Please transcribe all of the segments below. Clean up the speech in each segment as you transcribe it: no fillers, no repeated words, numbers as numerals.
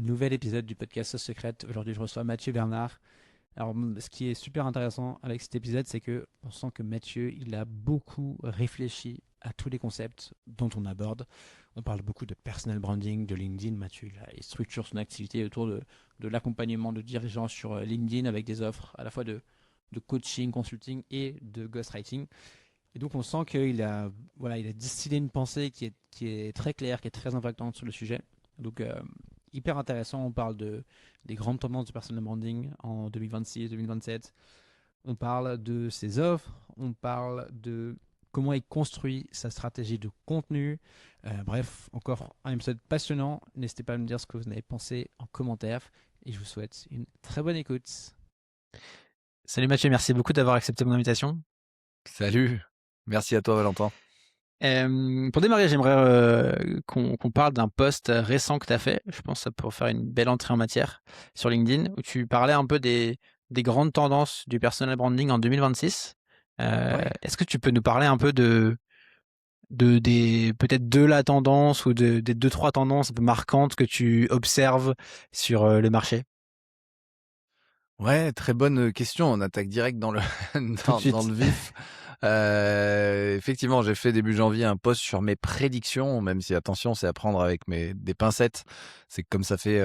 nouvel épisode du podcast Sauce Secrète. Aujourd'hui, je reçois Mathieu Bernard. Alors, ce qui est super intéressant avec cet épisode, c'est que on sent que Mathieu, il a beaucoup réfléchi à tous les concepts dont on aborde. On parle beaucoup de personal branding, de LinkedIn. Mathieu, il structure son activité autour de l'accompagnement de dirigeants sur LinkedIn avec des offres à la fois de coaching, consulting et de ghostwriting. Et donc, on sent il a distillé une pensée qui est très claire, qui est très impactante sur le sujet. Donc, hyper intéressant. On parle des grandes tendances du personal branding en 2026-2027. On parle de ses offres. On parle de comment il construit sa stratégie de contenu. Bref, encore un épisode passionnant. N'hésitez pas à me dire ce que vous en avez pensé en commentaire. Et je vous souhaite une très bonne écoute. Salut Mathieu, merci beaucoup d'avoir accepté mon invitation. Salut, merci à toi Valentin. Pour démarrer, j'aimerais qu'on parle d'un post récent que tu as fait. Je pense que ça pourrait faire une belle entrée en matière sur LinkedIn, où tu parlais un peu des grandes tendances du personal branding en 2026. Ouais. Est-ce que tu peux nous parler un peu peut-être de la tendance ou des deux, trois tendances un peu marquantes que tu observes sur le marché? Ouais, très bonne question. On attaque direct dans le Tout de dans suite. le vif. Effectivement, j'ai fait début janvier un post sur mes prédictions, même si attention, c'est à prendre avec des pincettes. C'est que comme ça fait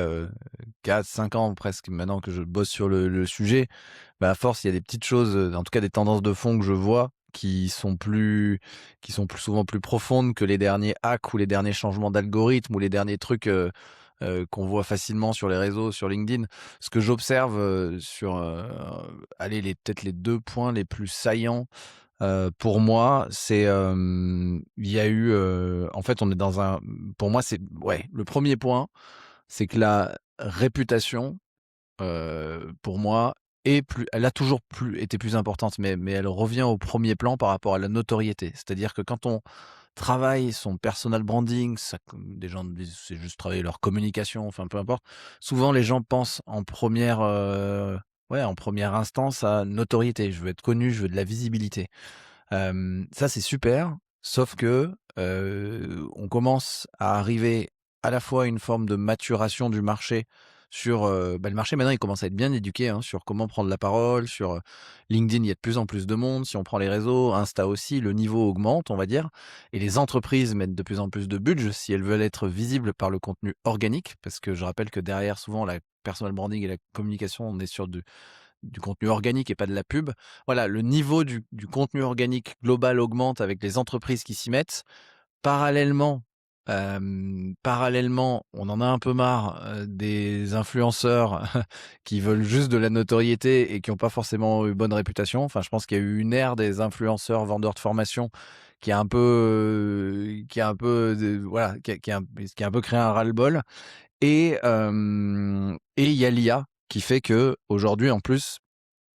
4-5 ans presque maintenant que je bosse sur le sujet, bah à force, il y a des petites choses, en tout cas des tendances de fond que je vois qui sont plus souvent plus profondes que les derniers hacks ou les derniers changements d'algorithme ou les derniers trucs qu'on voit facilement sur les réseaux, sur LinkedIn. Ce que j'observe sur allez, peut-être les 2 points les plus saillants pour moi, c'est il y a eu en fait, on est dans un pour moi, c'est ouais, le premier point, c'est que la réputation, pour moi, elle a toujours plus été plus importante, mais elle revient au premier plan par rapport à la notoriété. C'est-à-dire que quand on travaille son personal branding, ça, comme des gens me disent: «C'est juste travailler leur communication», enfin peu importe. Souvent les gens pensent en première instance à notoriété. Je veux être connu, je veux de la visibilité. Ça c'est super, sauf que, on commence à arriver à la fois à une forme de maturation du marché sur, le marché maintenant il commence à être bien éduqué, hein, sur comment prendre la parole, sur, LinkedIn, il y a de plus en plus de monde. Si on prend les réseaux, Insta aussi, le niveau augmente, on va dire, et les entreprises mettent de plus en plus de budget si elles veulent être visibles par le contenu organique. Parce que je rappelle que derrière souvent la personal branding et la communication, on est sur du contenu organique et pas de la pub. Voilà, le niveau du contenu organique global augmente avec les entreprises qui s'y mettent. Parallèlement, on en a un peu marre, des influenceurs qui veulent juste de la notoriété et qui ont pas forcément eu bonne réputation. Enfin, je pense qu'il y a eu une ère des influenceurs vendeurs de formation qui a un peu voilà, qui a un peu créé un ras-le-bol et il y a l'IA qui fait qu'aujourd'hui, en plus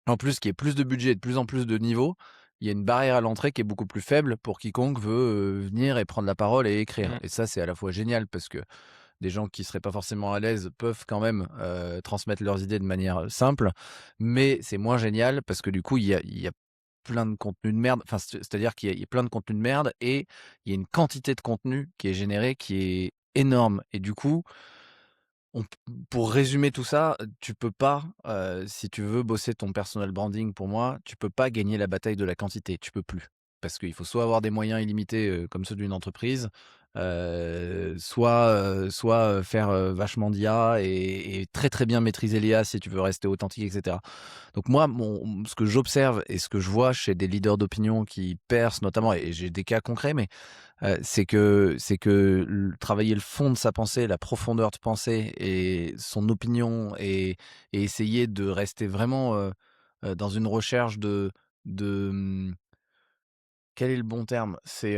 qu'il y ait plus de budget et de plus en plus de niveaux, il y a une barrière à l'entrée qui est beaucoup plus faible pour quiconque veut, venir et prendre la parole et écrire. Mm. Et ça, c'est à la fois génial parce que des gens qui seraient pas forcément à l'aise peuvent quand même, transmettre leurs idées de manière, simple. Mais c'est moins génial parce que du coup, il y a plein de contenus de merde. Enfin, c'est-à-dire qu'il y a plein de contenus de merde et il y a une quantité de contenu qui est générée qui est énorme et du coup, on p pour résumer tout ça, tu peux pas, si tu veux bosser ton personal branding pour moi, tu peux pas gagner la bataille de la quantité, tu peux plus. Parce qu'il faut soit avoir des moyens illimités, comme ceux d'une entreprise, soit faire, vachement d'IA et très, très bien maîtriser l'IA si tu veux rester authentique et cetera. Donc moi, ce que j'observe et ce que je vois chez des leaders d'opinion qui percent notamment et j'ai des cas concrets, mais c'est que travailler le fond de sa pensée, la profondeur de pensée et son opinion et essayer de rester vraiment, dans une recherche de, quel est le bon terme? C'est,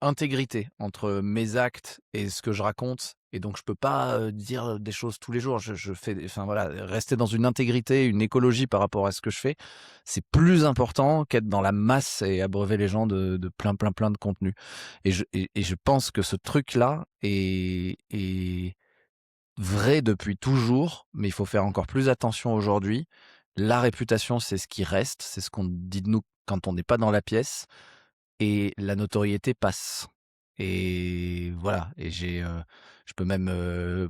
intégrité entre mes actes et ce que je raconte et donc je peux pas, dire des choses tous les jours. Je fais enfin voilà, rester dans une intégrité, une écologie par rapport à ce que je fais, c'est plus important qu'être dans la masse et abreuver les gens de plein, plein, plein de contenu et je pense que ce truc-là est vrai depuis toujours, mais il faut faire encore plus attention aujourd'hui. La réputation, c'est ce qui reste, c'est ce qu'on dit de nous quand on n'est pas dans la pièce et la notoriété passe et voilà et Je peux même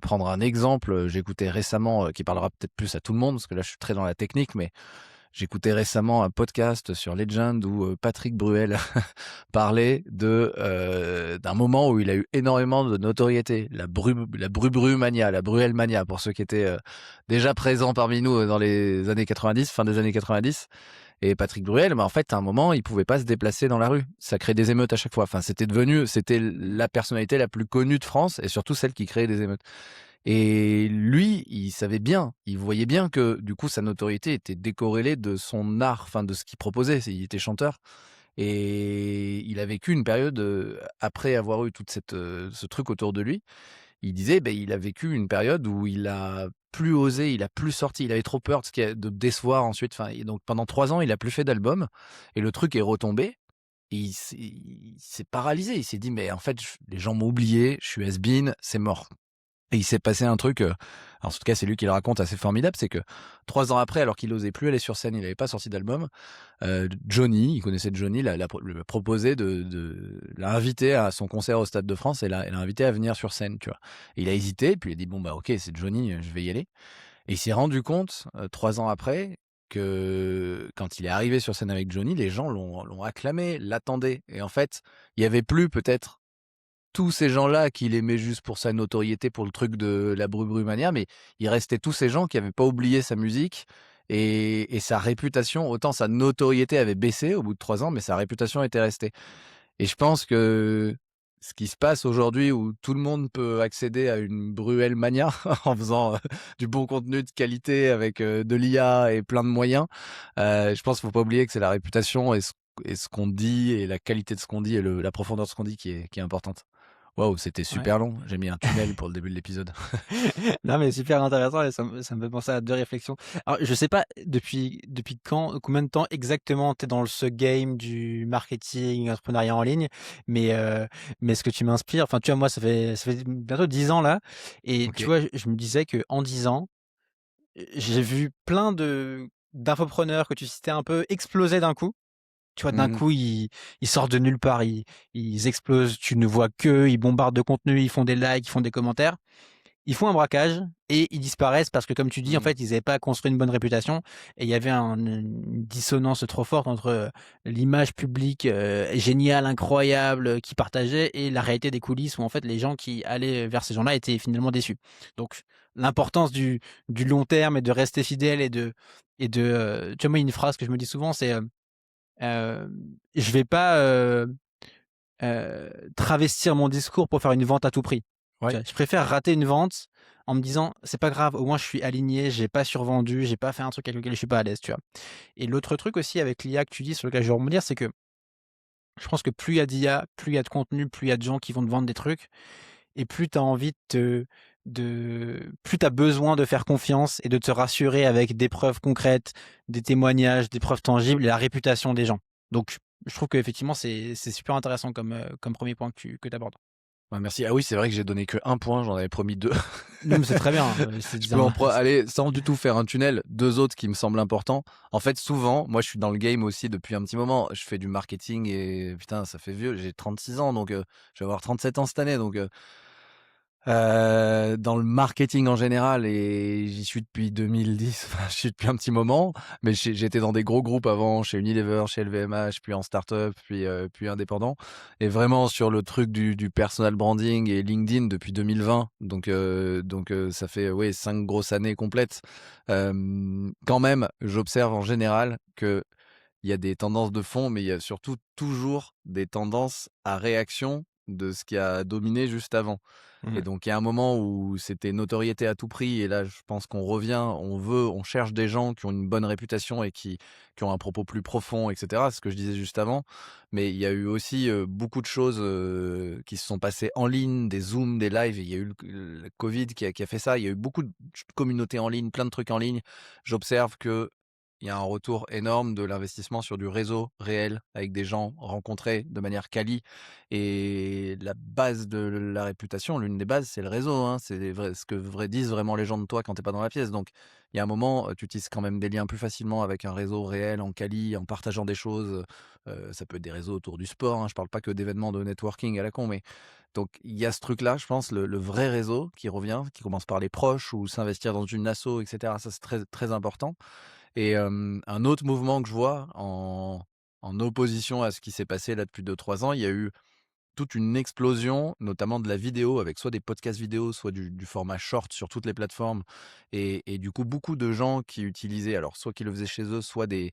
prendre un exemple. J'écoutais récemment, qui parlera peut-être plus à tout le monde, parce que là, je suis très dans la technique, mais j'écoutais récemment un podcast sur Legend où Patrick Bruel parlait d'un moment où il a eu énormément de notoriété, la Bru-Bru-mania, la Bruel-mania, pour ceux qui étaient déjà présents parmi nous dans les années 90, fin des années 90. Et Patrick Bruel, en fait, à un moment, il pouvait pas se déplacer dans la rue. Ça créait des émeutes à chaque fois. Enfin, c'était la personnalité la plus connue de France et surtout celle qui créait des émeutes. Et lui, il savait bien, il voyait bien que du coup sa notoriété était décorrélée de son art, enfin de ce qu'il proposait. Il était chanteur et il a vécu une période après avoir eu toute ce truc autour de lui. Il disait, ben il a vécu une période où il a plus osé, il a plus sorti, il avait trop peur de décevoir ensuite. Enfin, et donc pendant 3 ans, il a plus fait d'albums et le truc est retombé. Et il s'est paralysé. Il s'est dit, mais en fait, les gens m'ont oublié, je suis has-been, c'est mort. Et il s'est passé un truc, alors en tout cas c'est lui qui le raconte, assez formidable, c'est que 3 ans après, alors qu'il osait plus aller sur scène, il n'avait pas sorti d'album, Johnny, il connaissait Johnny, lui a proposé l'a invité à son concert au Stade de France et l'a invité à venir sur scène, tu vois. Et il a hésité, puis il a dit bon bah ok c'est Johnny, je vais y aller. Et il s'est rendu compte 3 ans après que quand il est arrivé sur scène avec Johnny, les gens l'ont acclamé, l'attendaient. Et en fait, il y avait plus peut-être tous ces gens-là qu'il aimait juste pour sa notoriété, pour le truc de la Bru-Bru-mania, mais il restait tous ces gens qui n'avaient pas oublié sa musique et sa réputation. Autant sa notoriété avait baissé au bout de 3 ans, mais sa réputation était restée. Et je pense que ce qui se passe aujourd'hui, où tout le monde peut accéder à une Bruel mania en faisant du bon contenu de qualité avec de l'IA et plein de moyens, je pense qu'il ne faut pas oublier que c'est la réputation et ce qu'on dit et la qualité de ce qu'on dit et la profondeur de ce qu'on dit qui est importante. Waouh, c'était Ouais. super long. J'ai mis un tunnel pour le début de l'épisode. Non, mais super intéressant et ça me fait penser à 2 réflexions. Alors, je sais pas depuis quand, combien de temps exactement tu es dans ce game du marketing, entrepreneuriat en ligne, mais ce que tu m'inspires, enfin, tu vois, moi, ça fait bientôt 10 ans là et tu Ok. vois, je me disais qu'en 10 ans, j'ai vu plein d'infopreneurs que tu citais un peu exploser d'un coup. Tu vois, d'un Mhm. coup, ils sortent de nulle part, ils explosent, tu ne vois qu'eux, ils bombardent de contenu, ils font des likes, ils font des commentaires. Ils font un braquage et ils disparaissent parce que, comme tu dis, en Mhm. fait, ils n'avaient pas construit une bonne réputation et il y avait une dissonance trop forte entre l'image publique géniale, incroyable qu'ils partageaient et la réalité des coulisses où, en fait, les gens qui allaient vers ces gens-là étaient finalement déçus. Donc, l'importance du long terme et de rester fidèle tu vois, moi, une phrase que je me dis souvent, c'est je vais pas travestir mon discours pour faire une vente à tout prix. Tu Ouais. vois, je préfère rater une vente en me disant c'est pas grave, au moins je suis aligné, j'ai pas survendu, j'ai pas fait un truc avec lequel je suis pas à l'aise, tu vois. Et l'autre truc aussi avec l'IA que tu dis, sur lequel je veux rebondir, c'est que je pense que plus il y a d'IA, plus il y a de contenu, plus il y a de gens qui vont te vendre des trucs, et plus tu as envie plus tu as besoin de faire confiance et de te rassurer avec des preuves concrètes, des témoignages, des preuves tangibles et la réputation des gens. Donc je trouve qu'effectivement c'est super intéressant comme premier point que tu abordes. Ouais, merci. Ah oui, c'est vrai que j'ai donné que un point, j'en avais promis deux. Non, mais c'est très bien. C'est Je peux bien. aller sans du tout faire un tunnel. Deux autres qui me semblent importants. En fait, souvent, moi, je suis dans le game aussi depuis un petit moment. Je fais du marketing et putain, ça fait vieux. J'ai 36 ans, donc je vais avoir 37 ans cette année. Donc, dans le marketing en général, et j'y suis depuis 2010, enfin, je suis depuis un petit moment, mais j'étais dans des gros groupes avant, chez Unilever, chez LVMH, puis en start-up, puis indépendant, et vraiment sur le truc du personal branding et LinkedIn depuis 2020, donc ça fait ouais 5 grosses années complètes. Quand même, j'observe en général que il y a des tendances de fond, mais il y a surtout toujours des tendances à réaction de ce qui a dominé juste avant. Et Mmh. donc, il y a un moment où c'était notoriété à tout prix. Et là, je pense qu'on revient, on cherche des gens qui ont une bonne réputation et qui ont un propos plus profond, etc. Ce que je disais juste avant. Mais il y a eu aussi beaucoup de choses qui se sont passées en ligne, des Zooms, des lives. Et il y a eu le Covid qui a fait ça. Il y a eu beaucoup de communautés en ligne, plein de trucs en ligne. J'observe que il y a un retour énorme de l'investissement sur du réseau réel, avec des gens rencontrés de manière quali et la base de la réputation, l'une des bases, c'est le réseau, hein. C'est ce que disent vraiment les gens de toi quand tu es pas dans la pièce. Donc il y a un moment, tu tisses quand même des liens plus facilement avec un réseau réel, en quali, en partageant des choses, ça peut être des réseaux autour du sport, hein. Je parle pas que d'événements de networking à la con, mais donc il y a ce truc-là, je pense, le vrai réseau qui revient, qui commence par les proches ou s'investir dans une asso et cetera. Ça, c'est très très important. Et un autre mouvement que je vois en opposition à ce qui s'est passé là depuis 2-3 ans, il y a eu toute une explosion, notamment de la vidéo avec soit des podcasts vidéo, soit du format short sur toutes les plateformes et du coup, beaucoup de gens qui utilisaient alors soit qui le faisaient chez eux, soit tu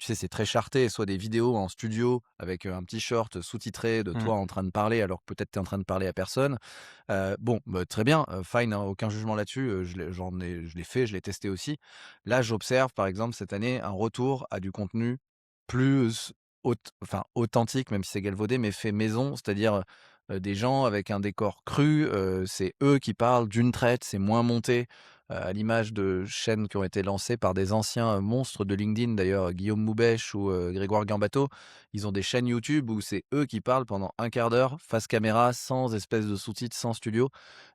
sais, c'est très charté, soit des vidéos en studio avec, un petit short sous-titré de Mmh. toi en train de parler alors que peut-être tu es en train de parler à personne. Bon, bah, très bien, fine, hein, aucun jugement là-dessus, je l'ai fait, je l'ai testé aussi. Là, j'observe par exemple cette année un retour à du contenu plus authentique, même si c'est galvaudé, mais fait maison, c'est-à-dire, des gens avec un décor cru, c'est eux qui parlent d'une traite, c'est moins monté, à l'image de chaînes qui ont été lancées par des anciens, monstres de LinkedIn d'ailleurs, Guillaume Moubèche ou, Grégoire Gambato. Ils ont des chaînes YouTube où c'est eux qui parlent pendant un quart d'heure face caméra, sans espèce de sous-titres, sans studio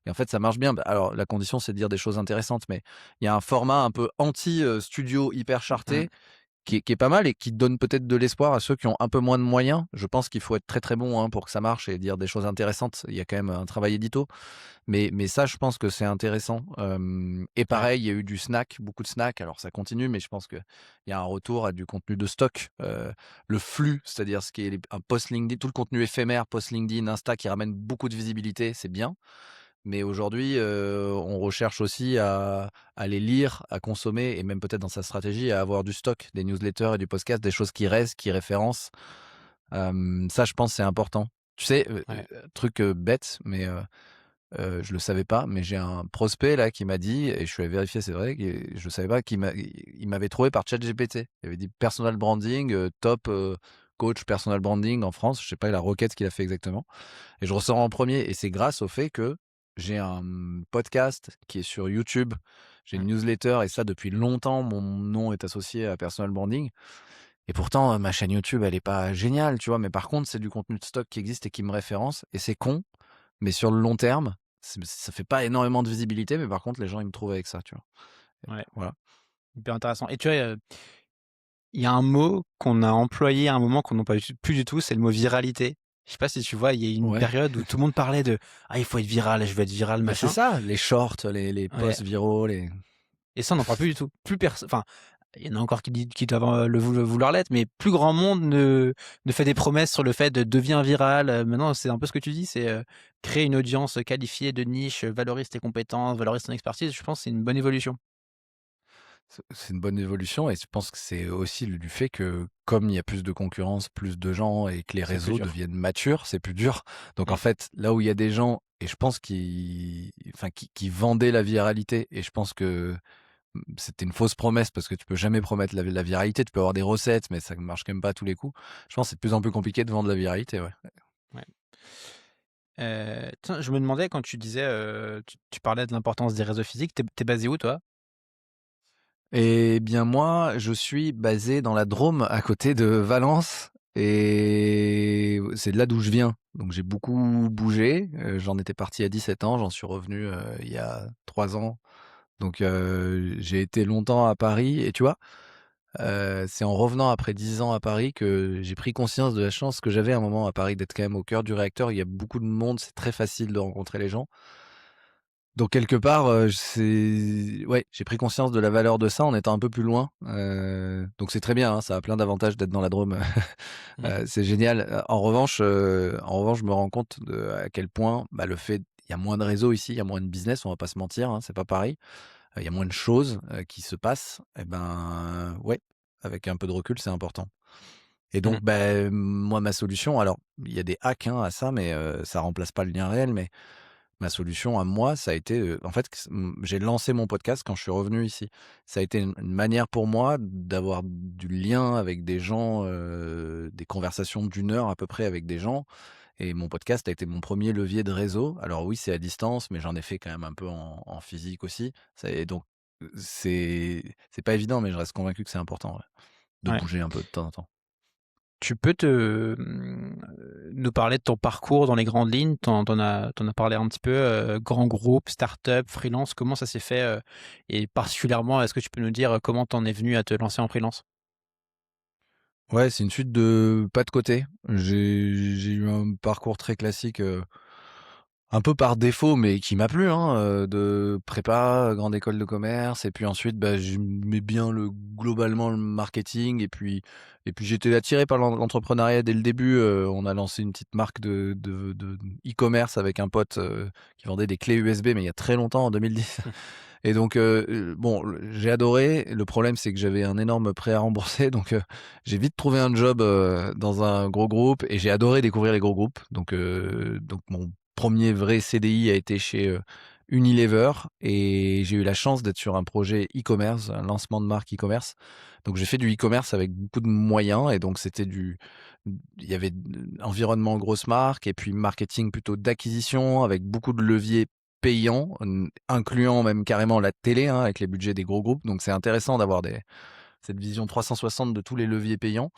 et en fait ça marche bien. Bah, alors la condition c'est de dire des choses intéressantes, mais il y a un format un peu anti, studio hyper Mmh. charté qui est pas mal et qui donne peut-être de l'espoir à ceux qui ont un peu moins de moyens. Je pense qu'il faut être très, très bon, hein, pour que ça marche et dire des choses intéressantes. Il y a quand même un travail édito, mais ça, je pense que c'est intéressant, et Ouais. pareil, il y a eu du snack, beaucoup de snack. Alors ça continue, mais je pense qu'il y a un retour à du contenu de stock. Le flux, c'est-à-dire ce qui est un post LinkedIn, tout le contenu éphémère post LinkedIn, Insta qui ramène beaucoup de visibilité, c'est bien. Mais aujourd'hui, on recherche aussi à les lire, à consommer et même peut-être dans sa stratégie à avoir du stock, des newsletters et du podcast, des choses qui restent, qui référencent. Ça, je pense, c'est important. Tu sais, Ouais. truc, bête, mais je le savais pas, mais j'ai un prospect là qui m'a dit et je suis allé vérifier, c'est vrai, et je savais pas il m'avait trouvé par ChatGPT. Il avait dit personal branding, top, coach personal branding en France. Je sais pas la requête qu'il a fait exactement. Et je ressors en premier et c'est grâce au fait que j'ai un podcast qui est sur YouTube, j'ai une Mmh. newsletter et ça depuis longtemps, mon nom est associé à personal branding et pourtant, ma chaîne YouTube, elle est pas géniale, tu vois? Mais par contre, c'est du contenu de stock qui existe et qui me référence et c'est con, mais sur le long terme, ça fait pas énormément de visibilité, mais par contre, les gens, ils me trouvent avec ça, tu vois? Ouais, Voilà. hyper intéressant et tu vois, il y a un mot qu'on a employé à un moment qu'on n'emploie plus du tout, c'est le mot viralité. Je sais pas si tu vois, il y a eu une Ouais. période où tout le monde parlait de: «Ah, il faut être viral, je veux être viral, Bah, c'est machin». ça, les shorts, les Ouais posts viraux, les et ça, on n'en parle plus du tout. Plus personne. Enfin, il y en a encore qui doivent, vouloir l'être, mais plus grand monde ne fait des promesses sur le fait de deviens viral, maintenant, c'est un peu ce que tu dis, c'est, créer une audience qualifiée de niche, valorise tes compétences, valorise ton expertise. Je pense que c'est une bonne évolution. C'est une bonne évolution et je pense que c'est aussi du fait que comme il y a plus de concurrence, plus de gens et que les C'est plus réseaux dur. deviennent matures, c'est plus dur. Donc en Mmh. fait, là où il y a des gens et je pense qui vendaient la viralité et je pense que c'était une fausse promesse parce que tu peux jamais promettre la viralité. Tu peux avoir des recettes, mais ça ne marche quand même pas à tous les coups. Je pense que c'est de plus en plus compliqué de vendre la viralité, ouais. Ouais. Tiens, je me demandais quand tu disais, tu parlais de l'importance des réseaux physiques, tu es basé où toi? Eh bien moi, je suis basé dans la Drôme, à côté de Valence et c'est de là d'où je viens. Donc j'ai beaucoup bougé, j'en étais parti à 17 ans, j'en suis revenu, il y a 3 ans. Donc j'ai été longtemps à Paris et tu vois, c'est en revenant après 10 ans à Paris que j'ai pris conscience de la chance que j'avais à un moment à Paris d'être quand même au cœur du réacteur. Il y a beaucoup de monde, c'est très facile de rencontrer les gens. Donc quelque part, c'est ouais, j'ai pris conscience de la valeur de ça en étant un peu plus loin, donc c'est très bien, hein, ça a plein d'avantages d'être dans la Drôme, Mmh. c'est génial. En revanche, je me rends compte de à quel point, bah, le fait il y a moins de réseaux ici, il y a moins de business, on va pas se mentir, hein, c'est pas pareil. Il y a moins de choses, qui se passent et ben, ouais, avec un peu de recul, c'est important et Mmh. donc, beh, moi, ma solution alors, il y a des hacks, hein, à ça, mais ça remplace pas le lien réel, mais ma solution à moi, ça a été, en fait, j'ai lancé mon podcast quand je suis revenu ici. Ça a été une manière pour moi d'avoir du lien avec des gens, des conversations d'1 heure à peu près avec des gens et mon podcast a été mon premier levier de réseau. Alors oui, c'est à distance, mais j'en ai fait quand même un peu en physique aussi. Ça et donc c'est pas évident, mais je reste convaincu que c'est important, ouais, de Ouais. bouger un peu de temps en temps. Tu peux nous parler de ton parcours dans les grandes lignes? T'en as parlé un petit peu, grand groupe, start-up, freelance, comment ça s'est fait, et particulièrement, est-ce que tu peux nous dire, comment t'en es venu à te lancer en freelance? Ouais, c'est une suite de pas de côté. J'ai eu un parcours très classique, un peu par défaut, mais qui m'a plu, hein, de prépa, grande école de commerce et puis ensuite, bah, j'aimais bien globalement le marketing et puis j'étais attiré par l'entrepreneuriat dès le début. On a lancé une petite marque de e-commerce avec un pote, qui vendait des clés USB, mais il y a très longtemps, en 2010. Mmh. Et donc, bon, j'ai adoré. Le problème, c'est que j'avais un énorme prêt à rembourser, donc j'ai vite trouvé un job, dans un gros groupe et j'ai adoré découvrir les gros groupes. Donc mon premier vrai CDI a été chez, Unilever et j'ai eu la chance d'être sur un projet e-commerce, un lancement de marque e-commerce. Donc j'ai fait du e-commerce avec beaucoup de moyens et donc il y avait environnement grosse marque et puis marketing plutôt d'acquisition avec beaucoup de leviers payants, incluant même carrément la télé, hein, avec les budgets des gros groupes. Donc c'est intéressant d'avoir cette vision 360 de tous les leviers payants.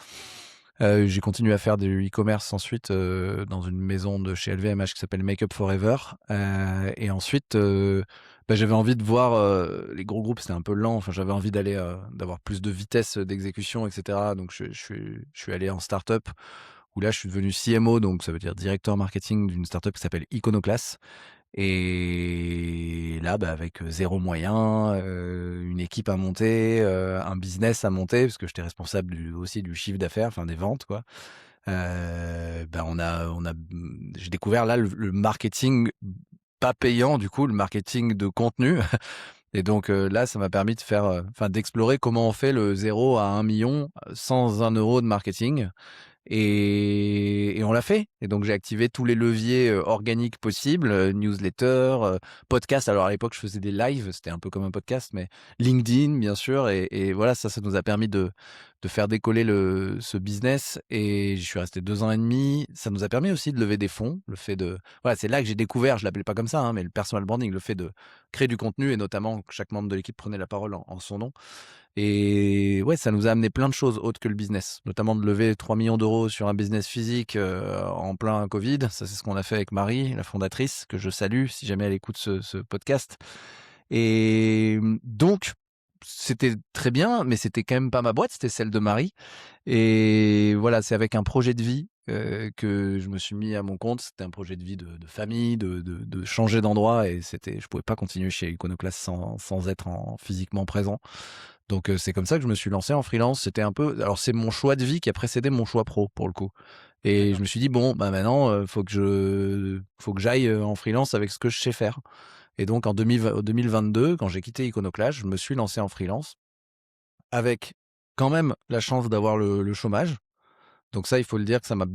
J'ai continué à faire du e-commerce ensuite, dans une maison de chez LVMH qui s'appelle Make Up Forever. Et ensuite, bah, j'avais envie de voir, les gros groupes, c'était un peu lent. Enfin, j'avais envie d'avoir plus de vitesse d'exécution, et cetera. Donc je suis allé en start-up où là, je suis devenu CMO, donc ça veut dire directeur marketing d'une start-up qui s'appelle Iconoclast. Et là, bah, avec 0 moyen, une équipe à monter, un business à monter, parce que j'étais responsable aussi du chiffre d'affaires, enfin des ventes, quoi. Bah, j'ai découvert là le marketing pas payant, du coup, le marketing de contenu. Et donc là, ça m'a permis d'explorer comment on fait le 0 à 1 million sans 1 euro de marketing. Et on l'a fait. Et donc j'ai activé tous les leviers organiques possibles, newsletter, podcast. Alors à l'époque, je faisais des lives, c'était un peu comme un podcast, mais LinkedIn, bien sûr. Et voilà, ça nous a permis de faire décoller ce business. Et j'y suis resté 2 ans et demi. Ça nous a permis aussi de lever des fonds. Voilà, c'est là que j'ai découvert, je l'appelais pas comme ça, hein, mais le personal branding, le fait de créer du contenu et notamment que chaque membre de l'équipe prenait la parole en son nom. Et ouais, ça nous a amené plein de choses autres que le business, notamment de lever 3 millions d'euros sur un business physique en plein Covid. Ça, c'est ce qu'on a fait avec Marie, la fondatrice, que je salue si jamais elle écoute ce podcast. Et donc, c'était très bien, mais c'était quand même pas ma boîte, c'était celle de Marie. Et voilà, c'est avec un projet de vie que je me suis mis à mon compte. C'était un projet de vie de famille, de changer d'endroit. Et je pouvais pas continuer chez Iconoclast sans être physiquement présent. Donc c'est comme ça que je me suis lancé en freelance. Alors c'est mon choix de vie qui a précédé mon choix pro pour le coup. Et je D'accord. me suis dit bon bah maintenant faut que j'aille en freelance avec ce que je sais faire. Et donc en 2022, quand j'ai quitté Iconoclast, je me suis lancé en freelance avec quand même la chance d'avoir le chômage. Donc ça, il faut le dire que ça m'a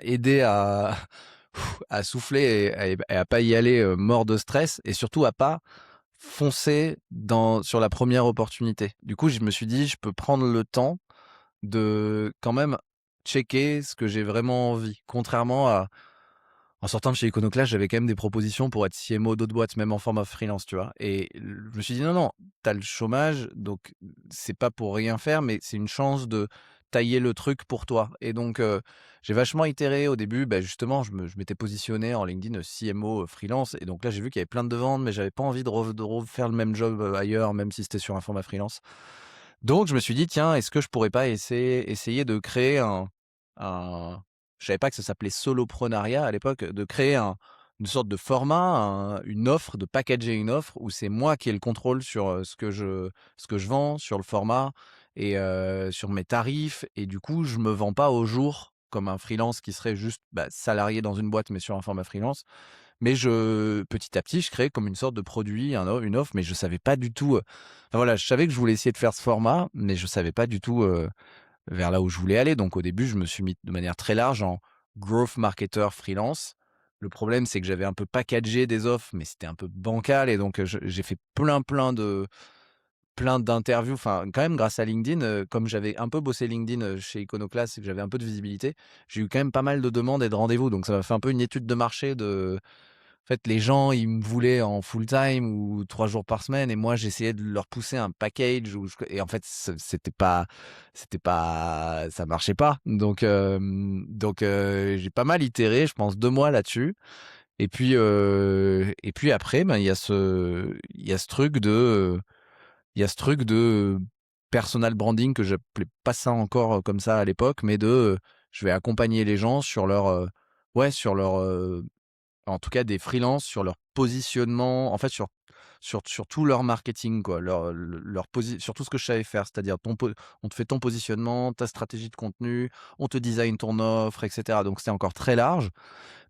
aidé à à souffler et à pas y aller mort de stress et surtout à pas foncer sur la première opportunité. Du coup, je me suis dit, je peux prendre le temps de quand même checker ce que j'ai vraiment envie. Contrairement à, en sortant de chez Iconoclast, j'avais quand même des propositions pour être CMO d'autres boîtes, même en format freelance, tu vois. Et je me suis dit, non, non, t'as le chômage, donc c'est pas pour rien faire, mais c'est une chance de tailler le truc pour toi. Et donc, j'ai vachement itéré au début. Bah, justement, je m'étais positionné en LinkedIn CMO freelance. Et donc là, j'ai vu qu'il y avait plein de demandes, mais j'avais pas envie de refaire le même job ailleurs, même si c'était sur un format freelance. Donc, je me suis dit, tiens, est-ce que je pourrais pas essayer de créer un, je savais pas que ça s'appelait soloprenariat à l'époque, de créer une sorte de format, une offre, de packager une offre où c'est moi qui ai le contrôle sur ce que je vends, sur le format et sur mes tarifs. Et du coup, je me vends pas au jour comme un freelance qui serait juste salarié dans une boîte mais sur un format freelance. Mais petit à petit, je crée comme une sorte de produit, une offre, mais je savais pas du tout. Enfin voilà, je savais que je voulais essayer de faire ce format, mais je savais pas du tout vers là où je voulais aller. Donc au début, je me suis mis de manière très large en growth marketer freelance. Le problème, c'est que j'avais un peu packagé des offres, mais c'était un peu bancal. Et donc, j'ai fait plein d'interviews. Enfin, quand même, grâce à LinkedIn, comme j'avais un peu bossé LinkedIn chez Iconoclast et que j'avais un peu de visibilité, j'ai eu quand même pas mal de demandes et de rendez-vous. Donc, ça m'a fait un peu une étude de marché En fait, les gens, ils me voulaient en full time ou 3 jours par semaine et moi, j'essayais de leur pousser un package et en fait, ça marchait pas. Donc, j'ai pas mal itéré, je pense 2 mois là-dessus. Et puis après, ben, il y a ce truc de personal branding que j'appelais pas ça encore comme ça à l'époque, mais je vais accompagner les gens sur en tout cas des freelances sur leur positionnement, en fait sur tout leur marketing quoi, sur tout ce que je savais faire, c'est-à-dire on te fait ton positionnement, ta stratégie de contenu, on te design ton offre, etc. Donc c'était encore très large,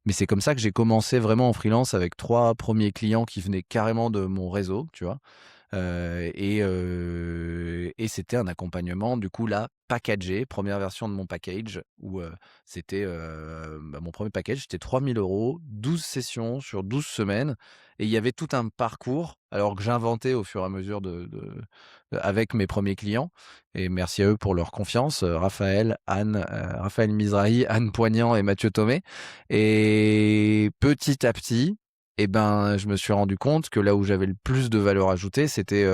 mais c'est comme ça que j'ai commencé vraiment en freelance avec 3 premiers clients qui venaient carrément de mon réseau, tu vois. Et c'était un accompagnement, du coup, là, packagé, première version de mon package, où c'était mon premier package, c'était 3 000 €, 12 sessions sur 12 semaines, et il y avait tout un parcours, alors que j'inventais au fur et à mesure avec mes premiers clients. Et merci à eux pour leur confiance, Raphaël Mizrahi, Anne Poignant et Mathieu Thomé. Et petit à petit, et ben, je me suis rendu compte que là où j'avais le plus de valeur ajoutée, c'était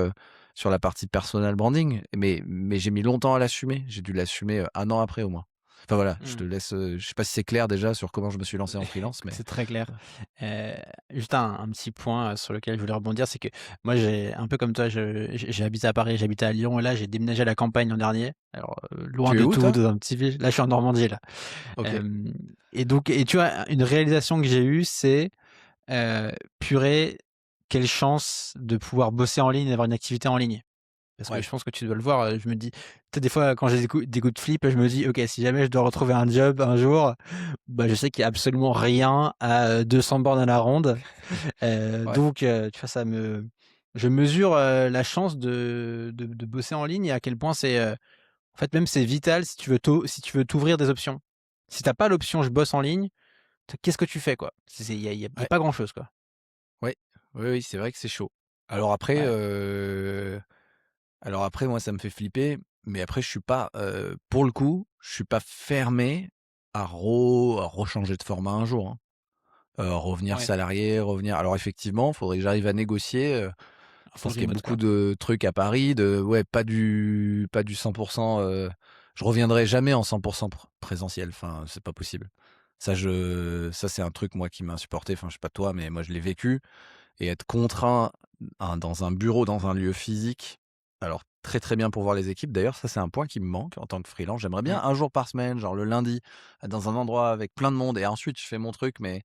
sur la partie personal branding. Mais j'ai mis longtemps à l'assumer. J'ai dû l'assumer 1 an après au moins. Enfin voilà, je te Hmm. laisse. Je sais pas si c'est clair déjà sur comment je me suis lancé en freelance, Écoute, mais c'est très clair. Heu, Juste un petit point, sur lequel je voulais rebondir, c'est que moi, j'ai un peu comme toi, j'ai habité à Paris, j'habitais à Lyon et là, j'ai déménagé à la campagne l'an dernier. Alors, loin tu es de où tout, toi? dans un petit village. Là, je suis en Normandie, là. Ok. Hem Et donc tu vois, une réalisation que j'ai eue, c'est, heu, purée, quelle chance de pouvoir bosser en ligne et d'avoir une activité en ligne. Parce que Ouais. je pense que tu dois le voir, je me dis, tu sais, des fois, quand j'ai des coups de flip, je me dis: «OK, si jamais je dois retrouver un job un jour, bah, je sais qu'il y a absolument rien à, 200 bornes à la ronde». Ouais. Donc tu vois, je mesure, la chance de bosser en ligne et à quel point c'est, en fait, même c'est vital si tu veux t'ouvrir des options. Si tu as pas l'option «je bosse en ligne», qu'est-ce que tu fais, quoi? Il y a Ouais. pas grand chose, quoi. Ouais. Oui, oui, c'est vrai que c'est chaud. Alors après, Ouais, euh, Alors après, moi, ça me fait flipper, mais après, pour le coup, je suis pas fermé à rechanger de format un jour, hein. Revenir ouais. salarié, revenir. Alors effectivement, il faudrait que j'arrive à négocier. Un Je full pense qu'il y a remote, beaucoup quoi. de trucs à Paris, ouais, pas du 100%. Je reviendrai jamais en 100% présentiel. Enfin, c'est pas possible. Ça, c'est un truc moi qui m'a insupporté. Enfin, je sais pas toi, mais moi, je l'ai vécu et être contraint dans un bureau, dans un lieu physique. Alors très très bien pour voir les équipes. D'ailleurs, ça c'est un point qui me manque en tant que freelance. J'aimerais bien Mmh. un jour par semaine, genre le lundi, être dans un endroit avec plein de monde et ensuite je fais mon truc. Mais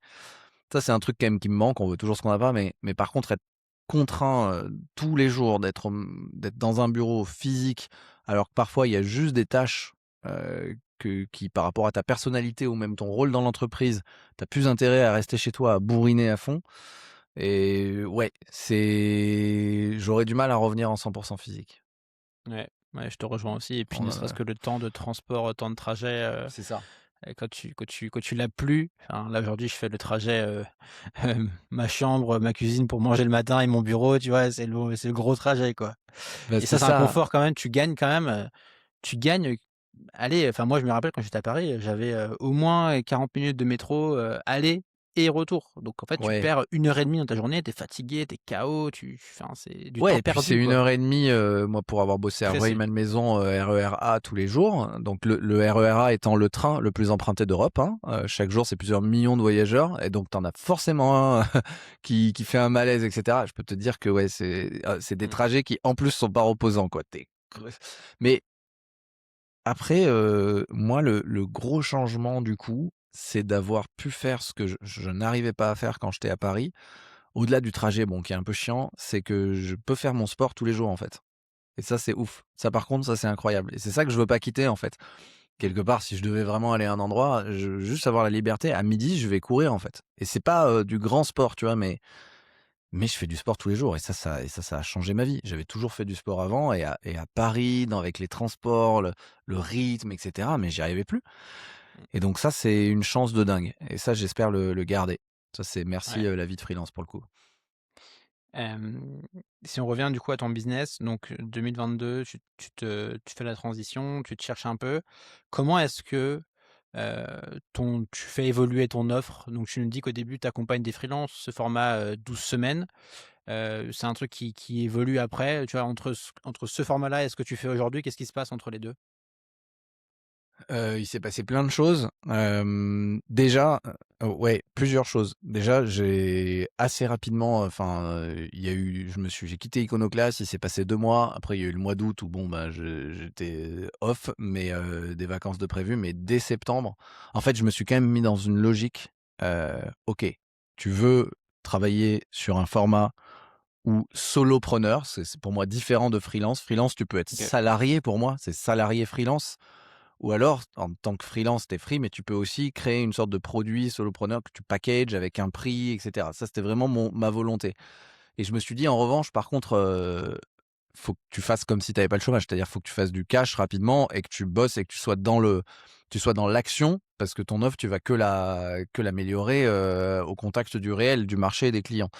ça c'est un truc quand même qui me manque. On veut toujours ce qu'on n'a pas. Mais par contre, être contraint tous les jours d'être dans un bureau physique, alors que parfois il y a juste des tâches qui par rapport à ta personnalité ou même ton rôle dans l'entreprise, tu as plus intérêt à rester chez toi à bourriner à fond. Et ouais, j'aurais du mal à revenir en 100% physique. Ouais, ouais, je te rejoins aussi et puis On ne en serait-ce a que le temps de transport, temps de trajet, C'est ça. quand tu l'as plus, enfin, là, aujourd'hui, je fais le trajet, ma chambre, ma cuisine pour manger le matin et mon bureau, tu vois? C'est le gros trajet, quoi Bah, et ça, c'est c'est un ça. confort quand même. Tu gagnes quand même, tu gagnes, allez, enfin, moi, je me rappelle quand j'étais à Paris, j'avais, au moins 40 minutes de métro, aller et retour. Donc en fait, tu Ouais. perds 1 heure et demie dans ta journée, tu es fatigué, tu es KO, enfin, c'est du Ouais, temps et puis c'est perdu, une quoi. heure et demie, moi, pour avoir bossé à Précieux. Rueil-Malmaison, RER A tous les jours. Donc le RER A étant le train le plus emprunté d'Europe, hein. Chaque jour, c'est plusieurs millions de voyageurs. Et donc, t'en as forcément un qui fait un malaise, etc. Je peux te dire que ouais, c'est des Mmh. trajets qui, en plus, sont pas reposants, quoi. Mais après, moi, le gros changement, du coup, c'est d'avoir pu faire ce que je n'arrivais pas à faire quand j'étais à Paris. Au-delà du trajet, bon, qui est un peu chiant, c'est que je peux faire mon sport tous les jours, en fait. Et ça, c'est ouf. Ça, par contre, ça, c'est incroyable. Et c'est ça que je veux pas quitter, en fait. Mmh. Quelque part, si je devais vraiment aller à un endroit, juste avoir la liberté, à midi, je vais courir, en fait. Et c'est pas du grand sport, tu vois, mais je fais du sport tous les jours. Et ça a changé ma vie. J'avais toujours fait du sport avant. Et à Paris, avec les transports, le rythme, etc., mais j'y arrivais plus. Et donc ça, c'est une chance de dingue. Et ça, j'espère le garder. Ça, c'est merci Ouais. la vie de freelance pour le coup. Hem, Si on revient du coup à ton business, donc 2022, tu fais la transition, tu te cherches un peu. Comment est-ce que tu fais évoluer ton offre. Donc tu nous dis qu'au début, tu accompagnes des freelances, ce format, 12 semaines. C'est un truc qui évolue après, tu vois? Entre ce format-là et ce que tu fais aujourd'hui, qu'est-ce qui se passe entre les 2? Il s'est passé plein de choses. Déjà, ouais, plusieurs choses. Déjà, j'ai assez rapidement, enfin, il y a eu j'ai quitté Iconoclast, il s'est passé 2 mois. Après, il y a eu le mois d'août où bon, bah, j'étais off, mais des vacances de prévues. Mais dès septembre, en fait, je me suis quand même mis dans une logique, OK, tu veux travailler sur un format ou solopreneur, c'est pour moi différent de freelance. Freelance, tu peux être OK. salarié pour moi, c'est salarié freelance. Ou alors, en tant que freelance, tu es free, mais tu peux aussi créer une sorte de produit solopreneur que tu packages avec un prix, et cetera. Ça, c'était vraiment ma volonté. Et je me suis dit, en revanche, par contre, faut que tu fasses comme si tu avais pas le chômage. C'est-à-dire, faut que tu fasses du cash rapidement et que tu bosses et que tu sois dans l'action parce que ton offre, tu vas que l'améliorer, au contact du réel, du marché et des clients.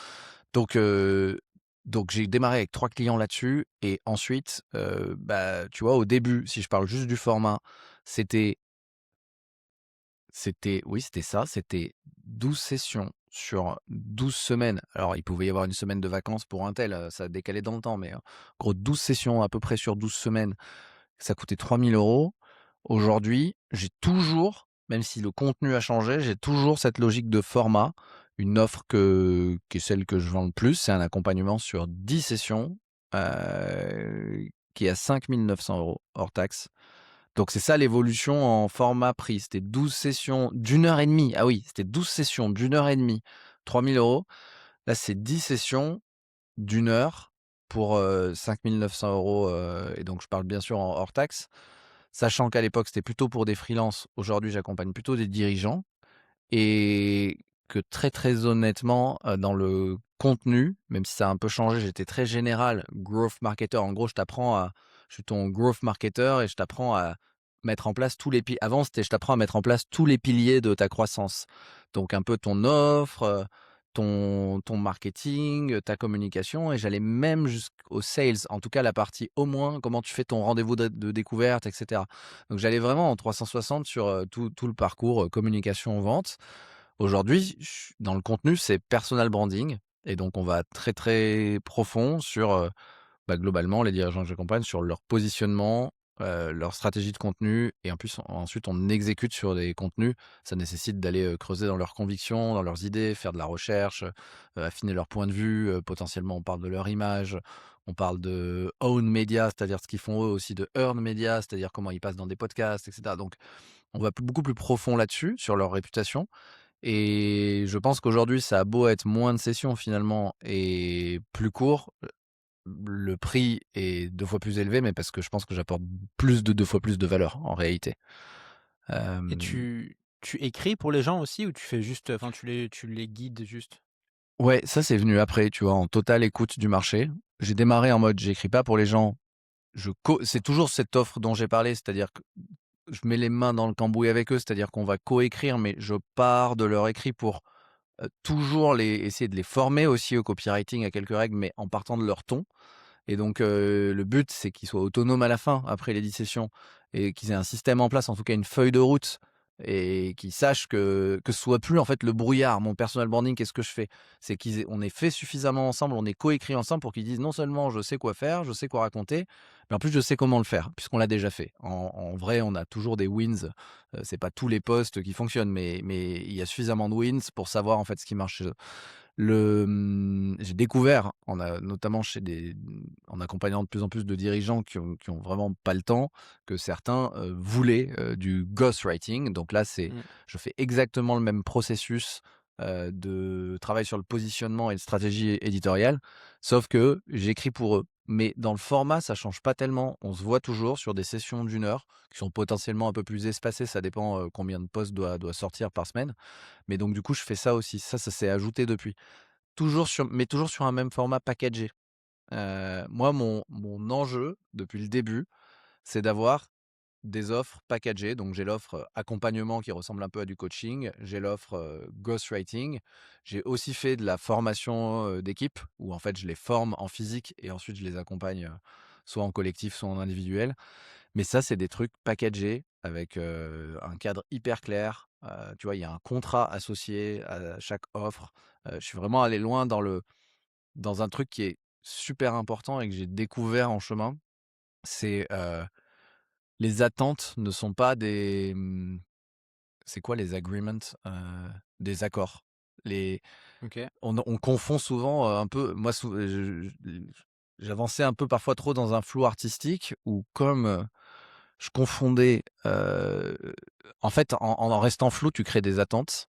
Donc, j'ai démarré avec 3 clients là-dessus et ensuite, bah, tu vois, au début, si je parle juste du format, c'était c'était ça, c'était 12 sessions sur 12 semaines. Alors, il pouvait y avoir une semaine de vacances pour un tel, ça a décalé dans le temps, mais, gros 12 sessions à peu près sur 12 semaines, ça coûtait 3 000 €. Aujourd'hui, j'ai toujours, même si le contenu a changé, j'ai toujours cette logique de format. Une offre qui est celle que je vends le plus, c'est un accompagnement sur 10 sessions, qui est à 5 900 € hors taxe. Donc c'est ça l'évolution en format prix. C'était 12 sessions d'une heure et demie. Ah oui, c'était 12 sessions d'une heure et demie, 3 000 €. Là, c'est 10 sessions d'une heure pour 5 900 €, et donc je parle bien sûr en hors taxe. Sachant qu'à l'époque, c'était plutôt pour des freelances. Aujourd'hui, j'accompagne plutôt des dirigeants et que très, très honnêtement, dans le contenu, même si ça a un peu changé, j'étais très général, growth marketer. En gros, je suis ton growth marketer et je t'apprends à mettre en place tous les piliers. Avant, c'était je t'apprends à mettre en place tous les piliers de ta croissance. Donc un peu ton offre, ton marketing, ta communication et j'allais même jusqu'au sales, en tout cas la partie au moins comment tu fais ton rendez-vous de découverte, et cetera. Donc j'allais vraiment en 360 sur, tout le parcours, communication, vente. Aujourd'hui, dans le contenu, c'est personal branding et donc on va très, très profond sur, bah, globalement, les dirigeants que j'accompagne sur leur positionnement, leur stratégie de contenu et en plus, ensuite, on exécute sur des contenus. Ça nécessite d'aller, creuser dans leurs convictions, dans leurs idées, faire de la recherche, affiner leur point de vue, potentiellement, on parle de leur image, on parle de own media, c'est-à-dire ce qu'ils font eux aussi, de earn media, c'est-à-dire comment ils passent dans des podcasts et cetera. Donc on va beaucoup plus profond là-dessus, sur leur réputation et je pense qu'aujourd'hui, ça a beau être moins de sessions finalement et plus court, le prix est 2 fois plus élevé, mais parce que je pense que j'apporte 2 fois plus de valeur en réalité. Et Hem, tu écris pour les gens aussi ou tu fais juste, enfin tu les guides juste? ouais, ça c'est venu après, tu vois? En totale écoute du marché. J'ai démarré en mode j'écris pas pour les gens, c'est toujours cette offre dont j'ai parlé, c'est-à-dire que je mets les mains dans le cambouis avec eux, c'est-à-dire qu'on va coécrire, mais je pars de leur écrit pour, toujours essayer de les former aussi au copywriting, à quelques règles, mais en partant de leur ton. Et donc, le but, c'est qu'ils soient autonomes à la fin, après les 10 sessions et qu'ils aient un système en place, en tout cas une feuille de route et qu'ils sachent que ce soit plus, en fait, le brouillard. Mon personal branding, qu'est-ce que je fais? C'est on ait fait suffisamment ensemble, on est coécrit ensemble pour qu'ils disent: «Non seulement je sais quoi faire, je sais quoi raconter, mais en plus je sais comment le faire», puisqu'on l'a déjà fait. En vrai, on a toujours des wins, c'est pas tous les posts qui fonctionnent, mais il y a suffisamment de wins pour savoir, en fait, ce qui marche chez eux. J'ai découvert notamment en accompagnant de plus en plus de dirigeants qui ont vraiment pas le temps, que certains, voulaient, du ghostwriting. Donc là, Mmh. je fais exactement le même processus, de travail sur le positionnement et de stratégie éditoriale, sauf que j'écris pour eux. Mais dans le format, ça change pas tellement. On se voit toujours sur des sessions d'une heure qui sont potentiellement un peu plus espacées, ça dépend, combien de posts doit sortir par semaine. Mais donc du coup, je fais ça aussi. Ça s'est ajouté depuis. Toujours sur un même format packagé. Moi, mon enjeu depuis le début, c'est d'avoir des offres packagées. Donc j'ai l'offre, accompagnement qui ressemble un peu à du coaching, j'ai l'offre, ghostwriting. J'ai aussi fait de la formation, d'équipe où en fait je les forme en physique et ensuite je les accompagne, soit en collectif, soit en individuel. Mais ça, c'est des trucs packagés avec un cadre hyper clair. Tu vois, il y a un contrat associé à chaque offre. Je suis vraiment allé loin dans un truc qui est super important et que j'ai découvert en chemin. C'est les attentes ne sont pas c'est quoi les agreements? Des accords. Les OK. on confond souvent, un peu moi j'avançais un peu parfois trop dans un flou artistique où comme, je confondais, en fait, en restant flou, tu crées des attentes,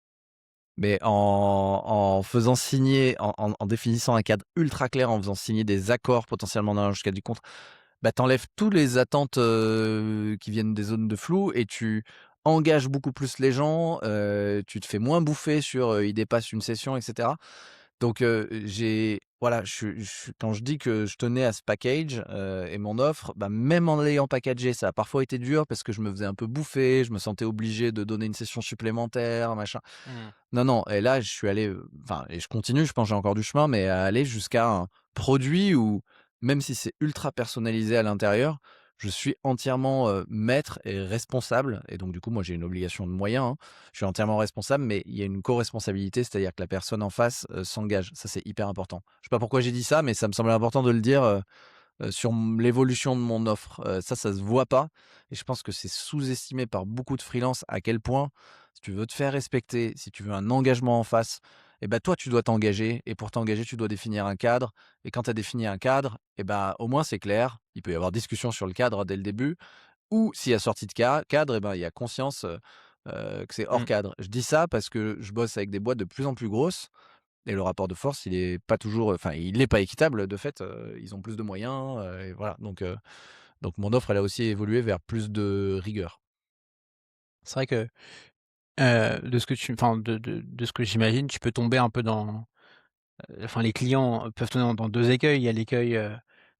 mais en faisant signer en définissant un cadre ultra clair, en faisant signer des accords potentiellement dans jusqu'à du contrat, bah, tu enlèves tous les attentes, qui viennent des zones de flou et tu engages beaucoup plus les gens, tu te fais moins bouffer sur, ils dépassent une session et cetera. Donc j'ai voilà, je quand je dis que je tenais à ce package, et mon offre, bah, même en l'ayant packagé, ça a parfois été dur parce que je me faisais un peu bouffer, je me sentais obligé de donner une session supplémentaire, machin. Mmh. Non, non et là, je suis allé, enfin et je continue, je pense que j'ai encore du chemin, mais à aller jusqu'à un produit où, même si c'est ultra personnalisé à l'intérieur, je suis entièrement, maître et responsable et donc du coup, moi, j'ai une obligation de moyens, hein. Je suis entièrement responsable, mais il y a une co-responsabilité, c'est-à-dire que la personne en face, s'engage. Ça, c'est hyper important. Je sais pas pourquoi j'ai dit ça, mais ça me semblait important de le dire, sur l'évolution de mon offre. Ça se voit pas et je pense que c'est sous-estimé par beaucoup de freelances à quel point, si tu veux te faire respecter, si tu veux un engagement en face, et ben toi, tu dois t'engager et pour t'engager, tu dois définir un cadre et quand tu as défini un cadre et ben, au moins c'est clair. Il peut y avoir discussion sur le cadre dès le début ou s'il y a sortie de cadre et ben, il y a conscience, que c'est hors Mmh. cadre. Je dis ça parce que je bosse avec des boîtes de plus en plus grosses et le rapport de force, il est pas toujours, enfin, il est pas équitable de fait, ils ont plus de moyens, et voilà donc mon offre, elle a aussi évolué vers plus de rigueur. C'est vrai que, de ce que tu enfin, de ce que j'imagine, tu peux tomber un peu dans enfin, les clients peuvent tomber dans 2 écueils. Il y a l'écueil,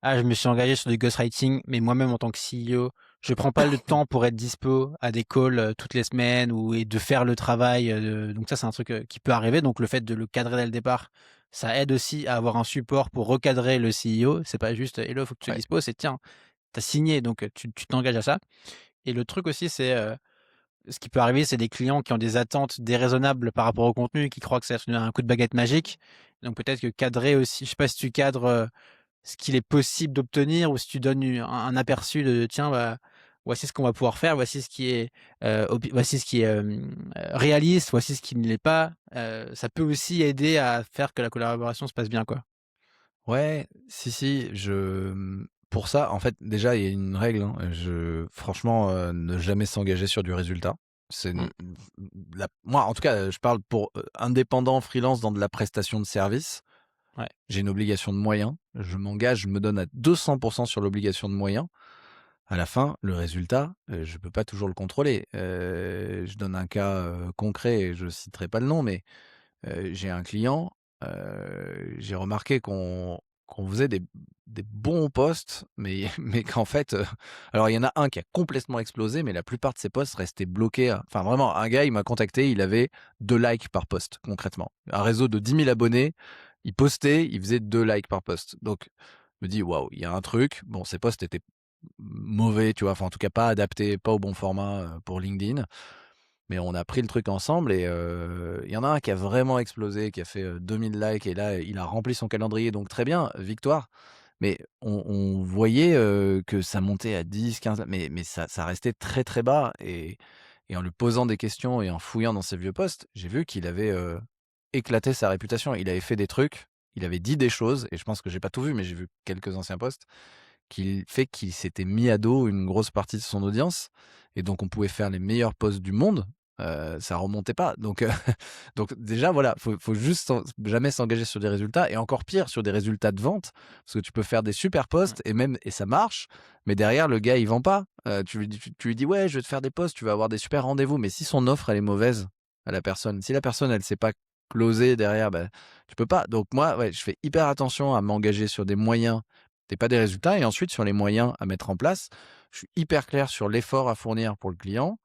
«Ah, je me suis engagé sur du ghostwriting, mais moi-même en tant que CEO, je prends pas le temps pour être dispo à des calls, toutes les semaines ou et de faire le travail, donc ça, c'est un truc, qui peut arriver. Donc le fait de le cadrer dès le départ, ça aide aussi à avoir un support pour recadrer le CEO. C'est pas juste: «Hello, faut que tu sois Ouais. dispo», c'est: «Tiens, tu as signé, donc tu t'engages à ça». Et le truc aussi, c'est, ce qui peut arriver, c'est des clients qui ont des attentes déraisonnables par rapport au contenu, qui croient que ça va être un coup de baguette magique. Donc peut-être que cadrer aussi, je sais pas si tu cadres, ce qu'il est possible d'obtenir ou si tu donnes un aperçu de: «Tiens, bah, voici ce qu'on va pouvoir faire, voici ce qui est, voici ce qui est, réaliste, voici ce qui ne l'est pas». Ça peut aussi aider à faire que la collaboration se passe bien, quoi. Ouais, si, si, pour ça, en fait, déjà, il y a une règle, hein, franchement, ne jamais s'engager sur du résultat. C'est Mmh. n la moi, en tout cas, je parle pour, indépendant, freelance dans de la prestation de service. Ouais. J'ai une obligation de moyens. Je m'engage, je me donne à 200 sur l'obligation de moyens. À la fin, le résultat, je peux pas toujours le contrôler. Je donne un cas, concret et je citerai pas le nom, mais j'ai un client, j'ai remarqué qu'on faisait des bons posts, mais mais qu'en fait, alors il y en a un qui a complètement explosé, mais la plupart de ses posts restaient bloqués à enfin vraiment, un gars, il m'a contacté, il avait 2 likes par post, concrètement. Un réseau de 10 000 abonnés, il postait, il faisait 2 likes par post. Donc je me dis: «Waouh, il y a un truc». Bon, ses posts étaient mauvais, tu vois? Enfin, en tout cas, pas adaptés, pas au bon format, pour LinkedIn. Mais on a pris le truc ensemble et il y en a un qui a vraiment explosé, qui a fait, 2 000 likes et là, il a rempli son calendrier donc très bien, victoire. Mais on voyait, que ça montait à 10-15 mais ça restait très, très bas et en lui posant des questions et en fouillant dans ses vieux posts, j'ai vu qu'il avait, éclaté sa réputation. Il avait fait des trucs, il avait dit des choses et je pense que j'ai pas tout vu, mais j'ai vu quelques anciens posts qu'il s'était mis à dos une grosse partie de son audience et donc on pouvait faire les meilleurs posts du monde, ça remontait pas donc donc déjà voilà, faut juste jamais s'engager sur des résultats et encore pire sur des résultats de vente parce que tu peux faire des super Mmh. posts et ça marche, mais derrière le gars il vend pas. Tu lui dis: «Ouais, je vais te faire des posts, tu vas avoir des super rendez-vous», mais si son offre elle est mauvaise à la personne, si la personne elle sait pas closer derrière, bah, tu peux pas. Donc moi, ouais, je fais hyper attention à m'engager sur des moyens et pas des résultats et ensuite sur les moyens à mettre en place, je suis hyper clair sur l'effort à fournir pour le client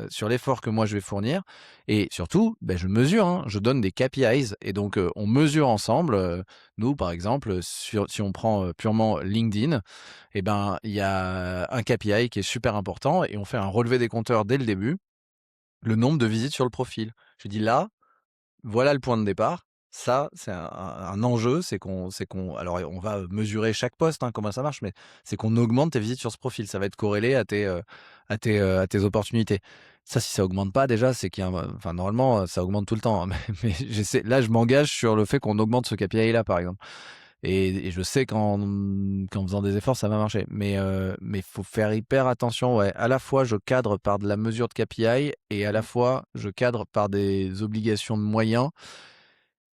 sur l'effort que moi je vais fournir et surtout, je mesure, hein, je donne des KPIs et donc on mesure ensemble, nous par exemple, si on prend, purement LinkedIn et il y a un KPI qui est super important et on fait un relevé des compteurs dès le début, le nombre de visites sur le profil. Je dis: «Là, voilà le point de départ. Ça, c'est un enjeu, c'est qu'on alors on va mesurer chaque poste, hein, comment ça marche, mais c'est qu'on augmente tes visites sur ce profil. Ça va être corrélé à tes opportunités. Ça, si ça augmente pas déjà, c'est qu'il y a enfin normalement, ça augmente tout le temps, hein, mais j'essaie là, je m'engage sur le fait qu'on augmente ce KPI-là, par exemple et je sais qu'en faisant des efforts, ça va marcher. Mais faut faire hyper attention, ouais. À la fois, je cadre par de la mesure de KPI et à la Mm. fois, je cadre par des obligations de moyens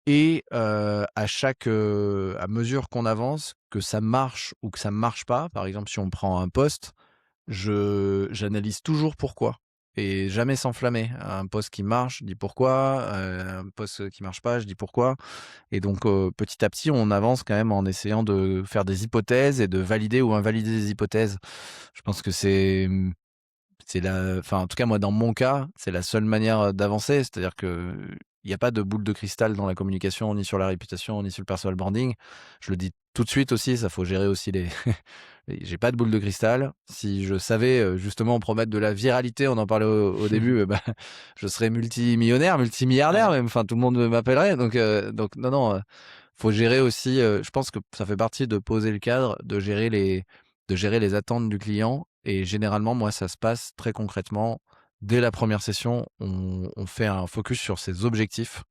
et à mesure qu'on avance, que ça marche ou que ça marche pas, par exemple, si on prend un poste, j'analyse toujours pourquoi et jamais s'enflammer. Un poste qui marche, je dis pourquoi, un poste qui marche pas, je dis pourquoi et donc petit à petit, on avance quand même en essayant de faire des hypothèses et de valider ou invalider des hypothèses. Je pense que enfin, en tout cas, moi, dans mon cas, c'est la seule manière d'avancer. C'est-à-dire que il n'y a pas de boule de cristal dans la communication, ni sur la réputation, ni sur le personal branding. Je le dis tout de suite aussi, ça faut gérer aussi les. J'ai pas de boule de cristal. Si je savais justement promettre de la viralité, on en parlait au début, je serais multimillionnaire, multimilliardaire Ouais. même. Enfin, tout le monde m'appellerait. Donc non, non. Faut gérer aussi. Je pense que ça fait partie de poser le cadre, de gérer les attentes du client. Et généralement, moi, ça se passe très concrètement. Dès la première session, on fait un focus sur ses objectifs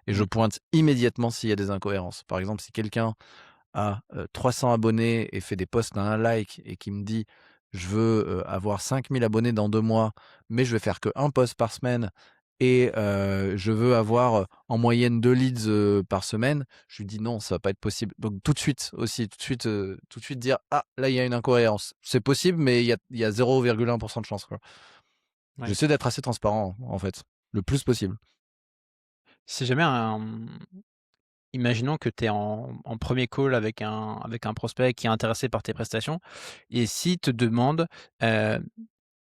et je Mm. pointe immédiatement s'il y a des incohérences. Par exemple, si quelqu'un a 300 abonnés et fait des posts d'un like et qui me dit je veux avoir 5000 abonnés dans 2 mois, mais je vais faire que un post par semaine et je veux avoir en moyenne 2 leads par semaine, je lui dis non, ça va pas être possible. Donc tout de suite aussi, tout de suite dire ah là il y a une incohérence. C'est possible, mais il y a 0,1% de chance, quoi. Ouais. J'essaie d'être assez transparent en fait, le plus possible. Si jamais imaginons que tu es en 1er call avec un prospect qui est intéressé par tes prestations et s'il te demande, heu,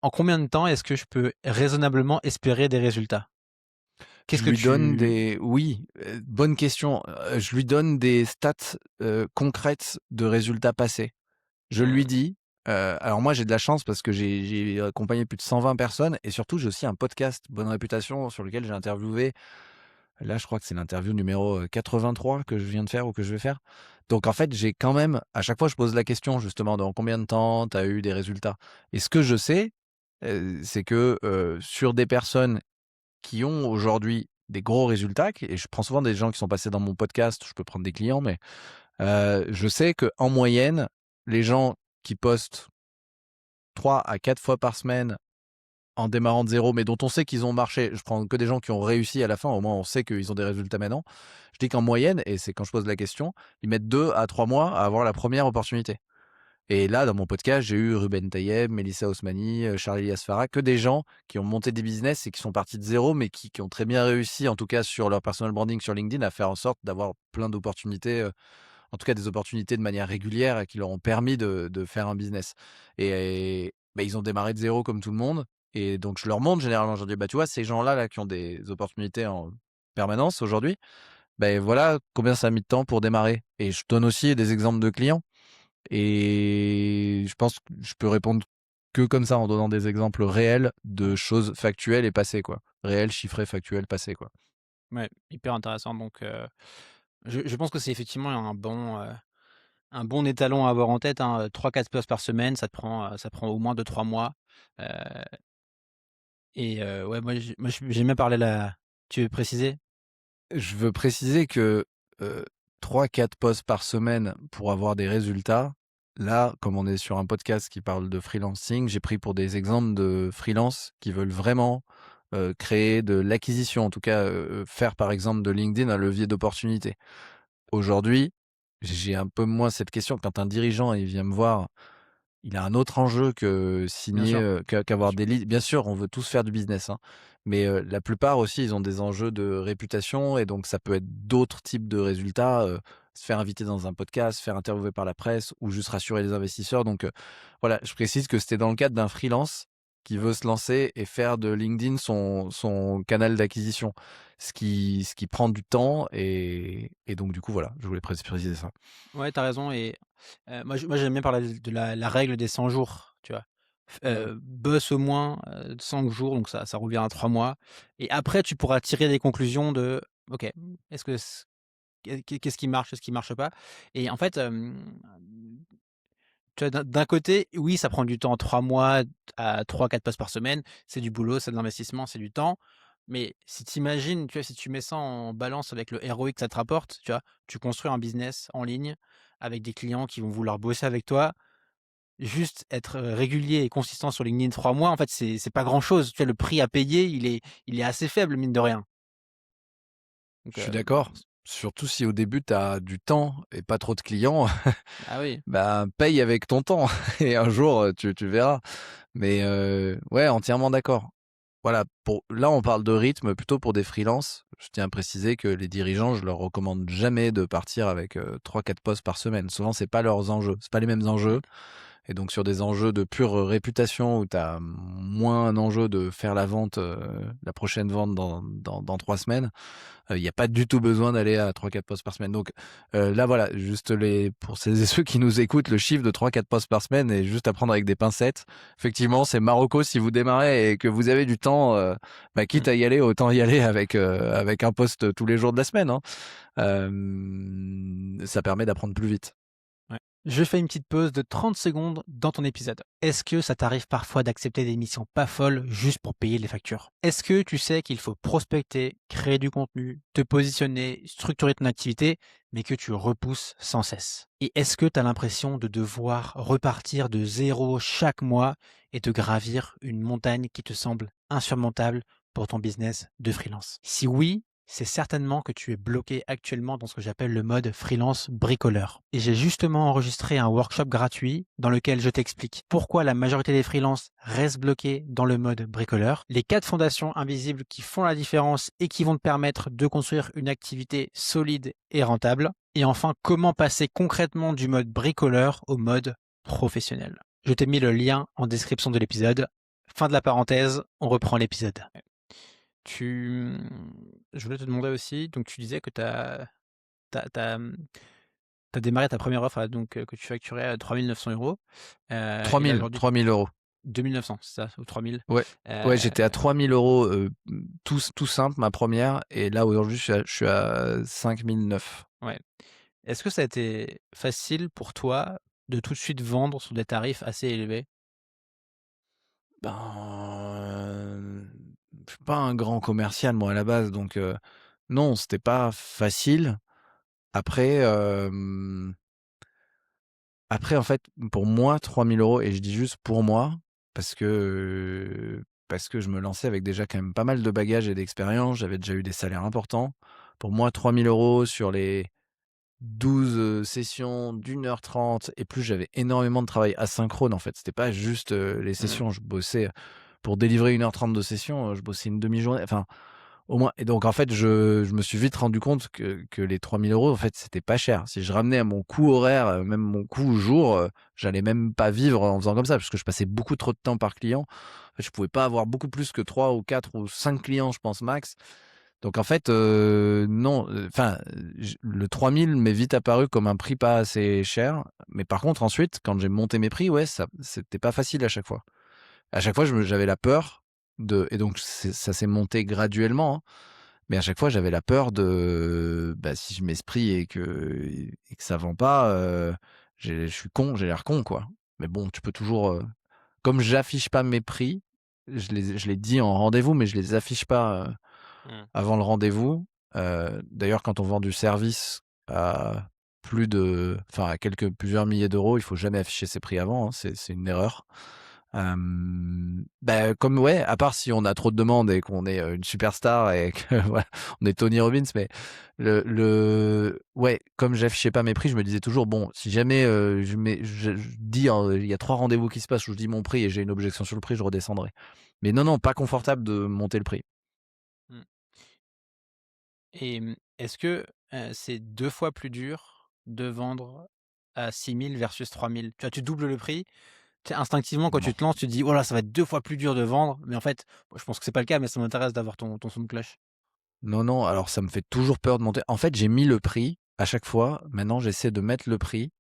en combien de temps est-ce que je peux raisonnablement espérer des résultats? Qu'est-ce Je que lui donne tu des oui, bonne question. Je lui donne des stats, concrètes de résultats passés. Je lui mmh, dis, alors moi j'ai de la chance parce que j'ai accompagné plus de 120 personnes et surtout j'ai aussi un podcast Bonne Réputation sur lequel j'ai interviewé, là je crois que c'est l'interview numéro, 83 que je viens de faire ou que je vais faire. Donc en fait, j'ai quand même à chaque fois je pose la question justement: «Dans combien de temps tu as eu des résultats?» et ce que je sais, c'est que, sur des personnes qui ont aujourd'hui des gros résultats et je prends souvent des gens qui sont passés dans mon podcast, je peux prendre des clients, mais je sais qu'en moyenne, les gens qui postent 3 à 4 fois par semaine en démarrant de zéro, mais dont on sait qu'ils ont marché, je prends que des gens qui ont réussi à la fin, au moins on sait qu'ils ont des résultats maintenant. Je dis qu'en moyenne, et c'est quand je pose la question, ils mettent 2 à 3 mois à avoir la première opportunité. Et là, dans mon podcast, j'ai eu Ruben Tayeb, Melissa Osmani, Charlie Asfara, que des gens qui ont monté des business et qui sont partis de zéro, mais qui ont très bien réussi, en tout cas sur leur personal branding sur LinkedIn, à faire en sorte d'avoir plein d'opportunités, en tout cas des opportunités de manière régulière et qui leur ont permis de faire un business. Ils ont démarré de zéro comme tout le monde. Et donc, je leur montre généralement, je leur dis, bah, tu vois, ces gens-là là, qui ont des opportunités en permanence aujourd'hui, ben voilà combien ça a mis de temps pour démarrer. Et je donne aussi des exemples de clients. Et je pense que je peux répondre que comme ça, en donnant des exemples réels de ouais, choses factuelles et passées, quoi. Réelles, chiffrées, factuelles, passées, quoi. ouais, hyper intéressant donc je pense que c'est effectivement un bon étalon à avoir en tête, hein, 3-4 posts par semaine, ça te prend au moins 2-3 mois, heu ouais, moi j'ai même parlé là tu veux préciser? Je veux préciser que, heu, 3-4 posts par semaine pour avoir des résultats, là, comme on est sur un podcast qui parle de freelancing, j'ai pris pour des exemples de freelance qui veulent vraiment, créer de l'acquisition, en tout cas, faire par exemple de LinkedIn un levier d'opportunité. Aujourd'hui, j'ai un peu moins cette question. Quand un dirigeant, il vient me voir, il a un autre enjeu que Bien signer, sûr, bien qu'avoir sûr. des leads. Bien sûr, on veut tous faire du business, hein, mais la plupart aussi, ils ont des enjeux de réputation et donc ça peut être d'autres types de résultats, se faire inviter dans un podcast, se faire interviewer par la presse ou juste rassurer les investisseurs donc voilà, je précise que c'était dans le cadre d'un freelance qui veut se lancer et faire de LinkedIn son canal d'acquisition. Ce qui prend du temps et donc du coup, voilà, je voulais préciser ça. Ouais, tu as raison et moi j'aime bien parler de la règle des 100 jours, tu vois? Mmh. Bosse au moins, 100 jours, donc ça revient à 3 mois et après tu pourras tirer des conclusions de: «OK, est-ce que c qu'est-ce qui marche, qu'est-ce qui marche pas?» Et en fait, tu vois, d'un côté, oui, ça prend du temps, 3 mois à 3-4 postes par semaine, c'est du boulot, c'est de l'investissement, c'est du temps. Mais si tu imagines, tu vois, si tu mets ça en balance avec le ROI que ça te rapporte, tu vois, tu construis un business en ligne avec des clients qui vont vouloir bosser avec toi. Juste être, régulier et consistant sur LinkedIn 3 mois, en fait, c'est pas grand chose. Tu vois, le prix à payer, il est assez faible, mine de rien. Donc, Je suis d'accord, surtout si au début tu as du temps et pas trop de clients, ah oui. bah, paye avec ton temps et un jour, tu verras. Mais ouais, entièrement d'accord. Voilà, pour là, on parle de rythme plutôt pour des freelances. Je tiens à préciser que les dirigeants, je leur recommande jamais de partir avec 3-4 postes par semaine. Souvent, c'est pas leurs enjeux, c'est pas les mêmes Mmh. enjeux. Et donc sur des enjeux de pure réputation où tu as moins un enjeu de faire la vente, la prochaine vente dans 3 semaines, il y a pas du tout besoin d'aller à 3-4 postes par semaine. Donc là voilà, juste pour celles et ceux qui nous écoutent, le chiffre de 3-4 postes par semaine est juste à prendre avec des pincettes. Effectivement, c'est Marocco si vous démarrez et que vous avez du temps, bah, quitte Mmh. à y aller, autant y aller avec un poste tous les jours de la semaine, hein. Ça permet d'apprendre plus vite. Ouais. Je fais une petite pause de 30 secondes dans ton épisode. Est-ce que ça t'arrive parfois d'accepter des missions pas folles juste pour payer les factures? Est-ce que tu sais qu'il faut prospecter, créer du contenu, te positionner, structurer ton activité, mais que tu repousses sans cesse? Et est-ce que tu as l'impression de devoir repartir de zéro chaque mois et de gravir une montagne qui te semble insurmontable pour ton business de freelance? Si oui, c'est certainement que tu es bloqué actuellement dans ce que j'appelle le mode freelance bricoleur. Et j'ai justement enregistré un workshop gratuit dans lequel je t'explique pourquoi la majorité des freelances restent bloqués dans le mode bricoleur, les 4 fondations invisibles qui font la différence et qui vont te permettre de construire une activité solide et rentable, et enfin comment passer concrètement du mode bricoleur au mode professionnel. Je t'ai mis le lien en description de l'épisode. Fin de la parenthèse, on reprend l'épisode. Je voulais te demander aussi, donc tu disais que tu as démarré ta première offre, donc que tu facturais à 3 900 €, et là 3000, aujourd'hui 3 000 €. 2 900, c'est ça? Ou 3 000? Ouais, ouais, j'étais à 3 000 €, tout simple, ma première, et là aujourd'hui je suis à 5 900. Ouais. Est-ce que ça a été facile pour toi de tout de suite vendre sur des tarifs assez élevés? Ben, je suis pas un grand commercial moi à la base, donc non, c'était pas facile. Après, après en fait, pour moi 3 000 € et je dis juste pour moi, parce que je me lançais avec déjà quand même pas mal de bagages et d'expérience, j'avais déjà eu des salaires importants. Pour moi 3 000 € sur les 12 sessions d'1 h 30 et plus j'avais énormément de travail asynchrone en fait. C'était pas juste, les Mmh. sessions, je bossais pour délivrer 1 h 30 de session, je bossais une demi-journée, enfin au moins, et donc en fait je me suis vite rendu compte que les 3 000 € en fait c'était pas cher. Si je ramenais à mon coût horaire, même mon coût jour, j'allais même pas vivre en faisant comme ça, parce que je passais beaucoup trop de temps par client. En fait, je pouvais pas avoir beaucoup plus que 3 ou 4 ou 5 clients je pense max. Donc en fait, non, enfin, le 3 000 m'est vite apparu comme un prix pas assez cher. Mais par contre ensuite, quand j'ai monté mes prix, ouais, ça c'était pas facile à chaque fois. À chaque fois, j'avais la peur et donc ça s'est monté graduellement, hein, mais à chaque fois, j'avais la peur de, bah, si je mets ce prix et que ça vend pas, je suis con, j'ai l'air con, quoi. Mais bon, tu peux toujours, comme j'affiche pas mes prix, je les dis en rendez-vous, mais je les affiche pas, Mmh. avant le rendez-vous. D'ailleurs, quand on vend du service à à plusieurs milliers d'euros, il faut jamais afficher ses prix avant, hein, c'est une erreur. Bah, comme ouais, à part si on a trop de demandes et qu'on est, une superstar et que voilà, on est Tony Robbins, mais ouais, comme j'affichais pas mes prix, je me disais toujours: «Bon, si jamais, je dis, il y a 3 rendez-vous qui se passent où je dis mon prix et j'ai une objection sur le prix, je redescendrai». Mais non, non, pas confortable de monter le prix. Mmh. Et est-ce que, c'est 2 fois plus dur de vendre à 6 000 versus 3 000? Tu vois, tu doubles le prix, Instinctivement, quand tu Non. te lances, tu te dis, voilà, ça va être 2 fois plus dur de vendre. Mais en fait, je pense que c'est pas le cas, mais ça m'intéresse d'avoir ton son de cloche. Non, non, alors ça me fait toujours peur de monter. En fait, j'ai mis le prix à chaque fois. Maintenant, j'essaie de mettre le prix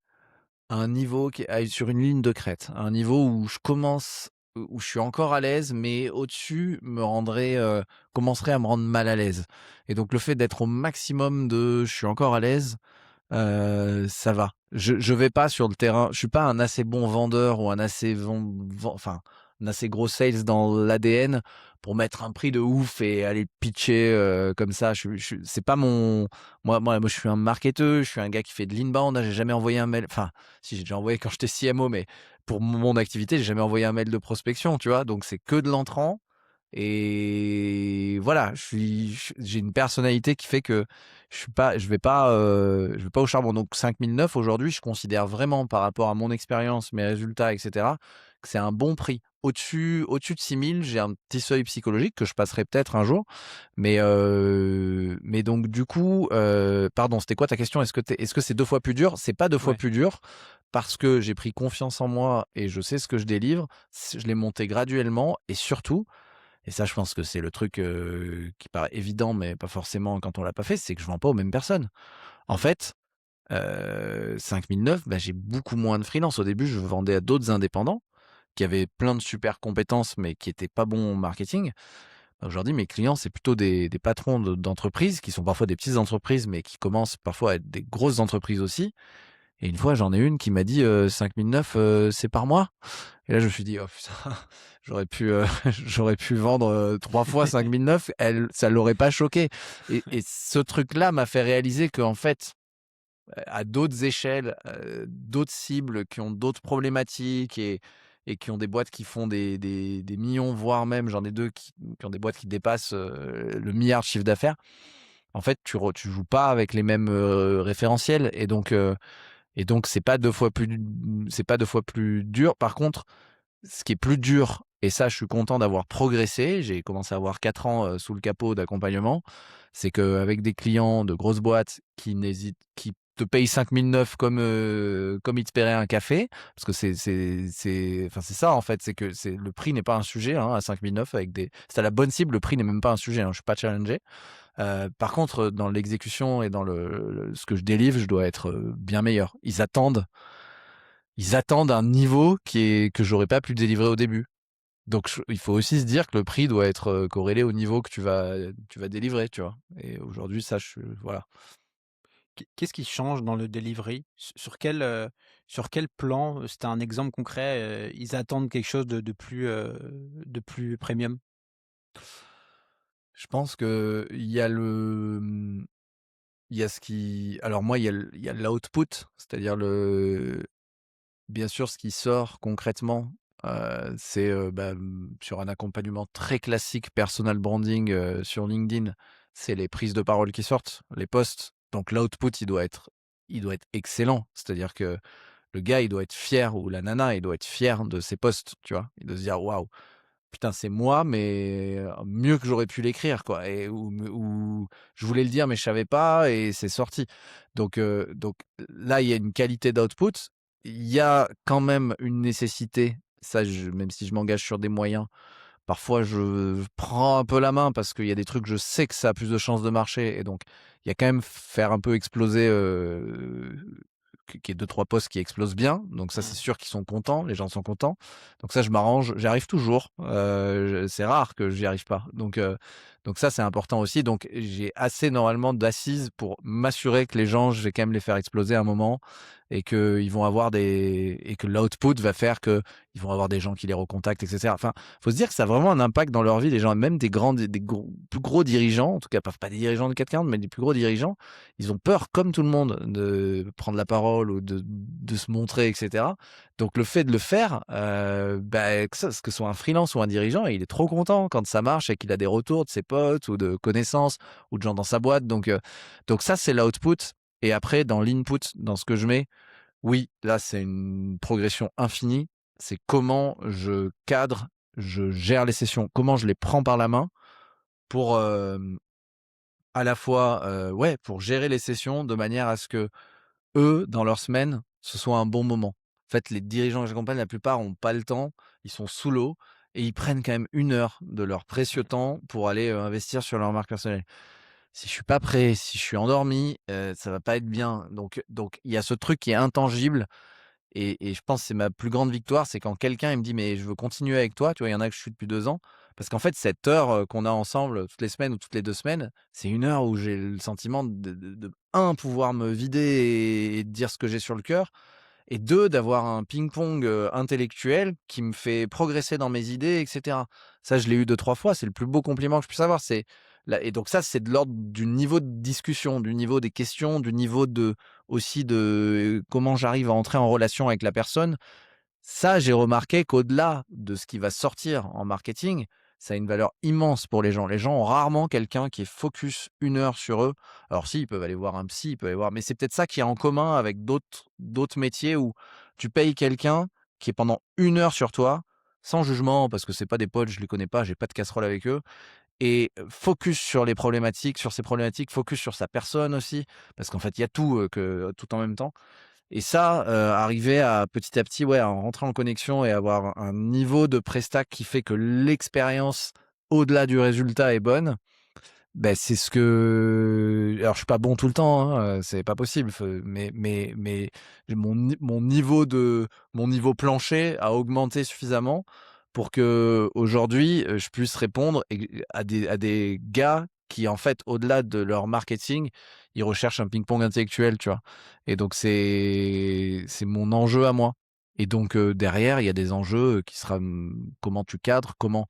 à un niveau qui est sur une ligne de crête, à un niveau où je commence, où je suis encore à l'aise, mais au-dessus commencerait à me rendre mal à l'aise. Et donc le fait d'être au maximum de je suis encore à l'aise, ça va. Je vais pas sur le terrain. Je suis pas un assez bon vendeur ou un assez enfin un assez gros sales dans l'ADN pour mettre un prix de ouf et aller pitcher comme ça. C'est pas mon. Moi, je suis un marketeur. Je suis un gars qui fait de l'inbound. J'ai jamais envoyé un mail. Enfin, si j'ai déjà envoyé quand j'étais CMO, mais pour mon activité, j'ai jamais envoyé un mail de prospection. Tu vois, donc c'est que de l'entrant. Et voilà, j'ai une personnalité qui fait que je vais pas au charbon. Donc 5009 aujourd'hui, je considère vraiment par rapport à mon expérience, mes résultats, etc., que c'est un bon prix. Au-dessus de 6000, j'ai un petit seuil psychologique que je passerai peut-être un jour. Mais donc du coup, pardon, c'était quoi ta question? Est-ce que c'est 2 fois plus dur? C'est pas 2 fois Ouais. plus dur parce que j'ai pris confiance en moi et je sais ce que je délivre. Je l'ai monté graduellement et surtout, et ça, je pense que c'est le truc qui paraît évident, mais pas forcément quand on l'a pas fait, c'est que je vends pas aux mêmes personnes. En fait, 5009, bah, j'ai beaucoup moins de freelance. Au début, je vendais à d'autres indépendants qui avaient plein de super compétences, mais qui étaient pas bons en marketing. Aujourd'hui, mes clients, c'est plutôt des patrons d'entreprises qui sont parfois des petites entreprises, mais qui commencent parfois à être des grosses entreprises aussi. Et une fois, j'en ai une qui m'a dit 5009, c'est par mois. Et là, je me suis dit, oh putain, j'aurais pu vendre 3 fois 5009. Ça l'aurait pas choqué. Et ce truc-là m'a fait réaliser qu'en fait, à d'autres échelles, d'autres cibles qui ont d'autres problématiques et qui ont des boîtes qui font des millions, voire même, j'en ai deux qui ont des boîtes qui dépassent le milliard de chiffre d'affaires. En fait, tu joues pas avec les mêmes référentiels. Et donc, c'est pas 2 fois plus dur. Par contre, ce qui est plus dur, et ça, je suis content d'avoir progressé. J'ai commencé à avoir 4 ans sous le capot d'accompagnement. C'est qu'avec des clients de grosses boîtes qui te payent 5009 comme ils te paieraient un café, parce que enfin, c'est ça en fait, c'est que le prix n'est pas un sujet hein, à 5009 c'est à la bonne cible, le prix n'est même pas un sujet. Hein, je suis pas challengé. Par contre, dans l'exécution et dans ce que je délivre, je dois être bien meilleur. Ils attendent un niveau que j'aurais pas pu délivrer au début. Donc, il faut aussi se dire que le prix doit être corrélé au niveau que tu vas délivrer, tu vois. Et aujourd'hui, ça, voilà. Qu'est-ce qui change dans le delivery? Sur quel plan, si tu un exemple concret, ils attendent quelque chose de plus premium? Je pense que il y a ce qui, alors moi, il y a l'output, c'est-à-dire bien sûr, ce qui sort concrètement, c'est, sur un accompagnement très classique personal branding, sur LinkedIn, c'est les prises de parole qui sortent, les posts. Donc l'output, il doit être excellent. C'est-à-dire que le gars, il doit être fier ou la nana, il doit être fier de ses posts, tu vois? Il doit se dire: «Waouh, putain, c'est moi, mais mieux que j'aurais pu l'écrire, quoi», et ou je voulais le dire, mais je savais pas et c'est sorti. Donc là, il y a une qualité d'output. Il y a quand même une nécessité, ça, même si je m'engage sur des moyens, parfois je prends un peu la main parce qu'il y a des trucs, je sais que ça a plus de chances de marcher, et donc il y a quand même faire un peu exploser, qu'il y ait 2-3 postes qui explosent bien. Donc ça, c'est Mmh. sûr qu'ils sont contents, les gens sont contents. Donc ça, je m'arrange, j'y arrive toujours. C'est rare que j'y arrive pas. Donc ça, c'est important aussi. Donc j'ai assez normalement d'assises pour m'assurer que les gens, je vais quand même les faire exploser à un moment, et que l'output va faire que ils vont avoir des gens qui les recontactent, etc. Enfin, faut se dire que ça a vraiment un impact dans leur vie, les gens, même plus gros dirigeants, en tout cas pas des dirigeants de 440, mais des plus gros dirigeants, ils ont peur, comme tout le monde, de prendre la parole ou de se montrer, etc. Donc le fait de le faire, que ce soit un freelance ou un dirigeant, il est trop content quand ça marche et qu'il a des retours de ses potes ou de connaissances ou de gens dans sa boîte. Donc ça, c'est l'output. Et après, dans l'input, dans ce que je mets, oui, là, c'est une progression infinie. C'est comment je cadre, je gère les sessions, comment je les prends par la main pour à la fois, pour gérer les sessions de manière à ce que eux, dans leur semaine, ce soit un bon moment. fait, les dirigeants que j'accompagne, la plupart ont pas le temps, ils sont sous l'eau et ils prennent quand même 1 heure de leur précieux temps pour aller, investir sur leur marque personnelle. Si je suis pas prêt, si je suis endormi, ça va pas être bien. Donc il y a ce truc qui est intangible et je pense que c'est ma plus grande victoire, c'est quand quelqu'un il me dit: «Mais je veux continuer avec toi», tu vois? Il y en a que je suis depuis 2 ans, parce qu'en fait cette heure, qu'on a ensemble, toutes les semaines ou toutes les 2 semaines, c'est une heure où j'ai le sentiment pouvoir me vider et dire ce que j'ai sur le cœur et 2 d'avoir un ping-pong, intellectuel qui me fait progresser dans mes idées et cetera. Ça, je l'ai eu 2 3 fois, c'est le plus beau compliment que je puisse avoir, c'est là et donc ça, c'est de l'ordre du niveau de discussion, du niveau des questions, du niveau de aussi de comment j'arrive à entrer en relation avec la personne. Ça, j'ai remarqué qu'au-delà de ce qui va sortir en marketing, ça a une valeur immense pour les gens. Les gens ont rarement quelqu'un qui est focus 1 heure sur eux. Alors si, ils peuvent aller voir un psy, ils peuvent aller voir mais c'est peut-être ça qui est en commun avec d'autres métiers où tu payes quelqu'un qui est pendant 1 heure sur toi, sans jugement, parce que c'est pas des potes, je les connais pas, j'ai pas de casserole avec eux et focus sur les problématiques, sur ses problématiques, focus sur sa personne aussi, parce qu'en fait, il y a tout, tout en même temps. Et ça, arriver à petit à petit, ouais, à rentrer en connexion et avoir un niveau de prestat qui fait que l'expérience, au-delà du résultat est bonne, ben c'est ce que alors je suis pas bon tout le temps, hein, c'est pas possible, mais mon niveau plancher a augmenté suffisamment pour qu'aujourd'hui, je puisse répondre à des gars qui, en fait, au-delà de leur marketing, ils recherchent un ping-pong intellectuel, tu vois? Et donc c'est mon enjeu à moi et donc derrière, il y a des enjeux, qui sera, comment tu cadres, comment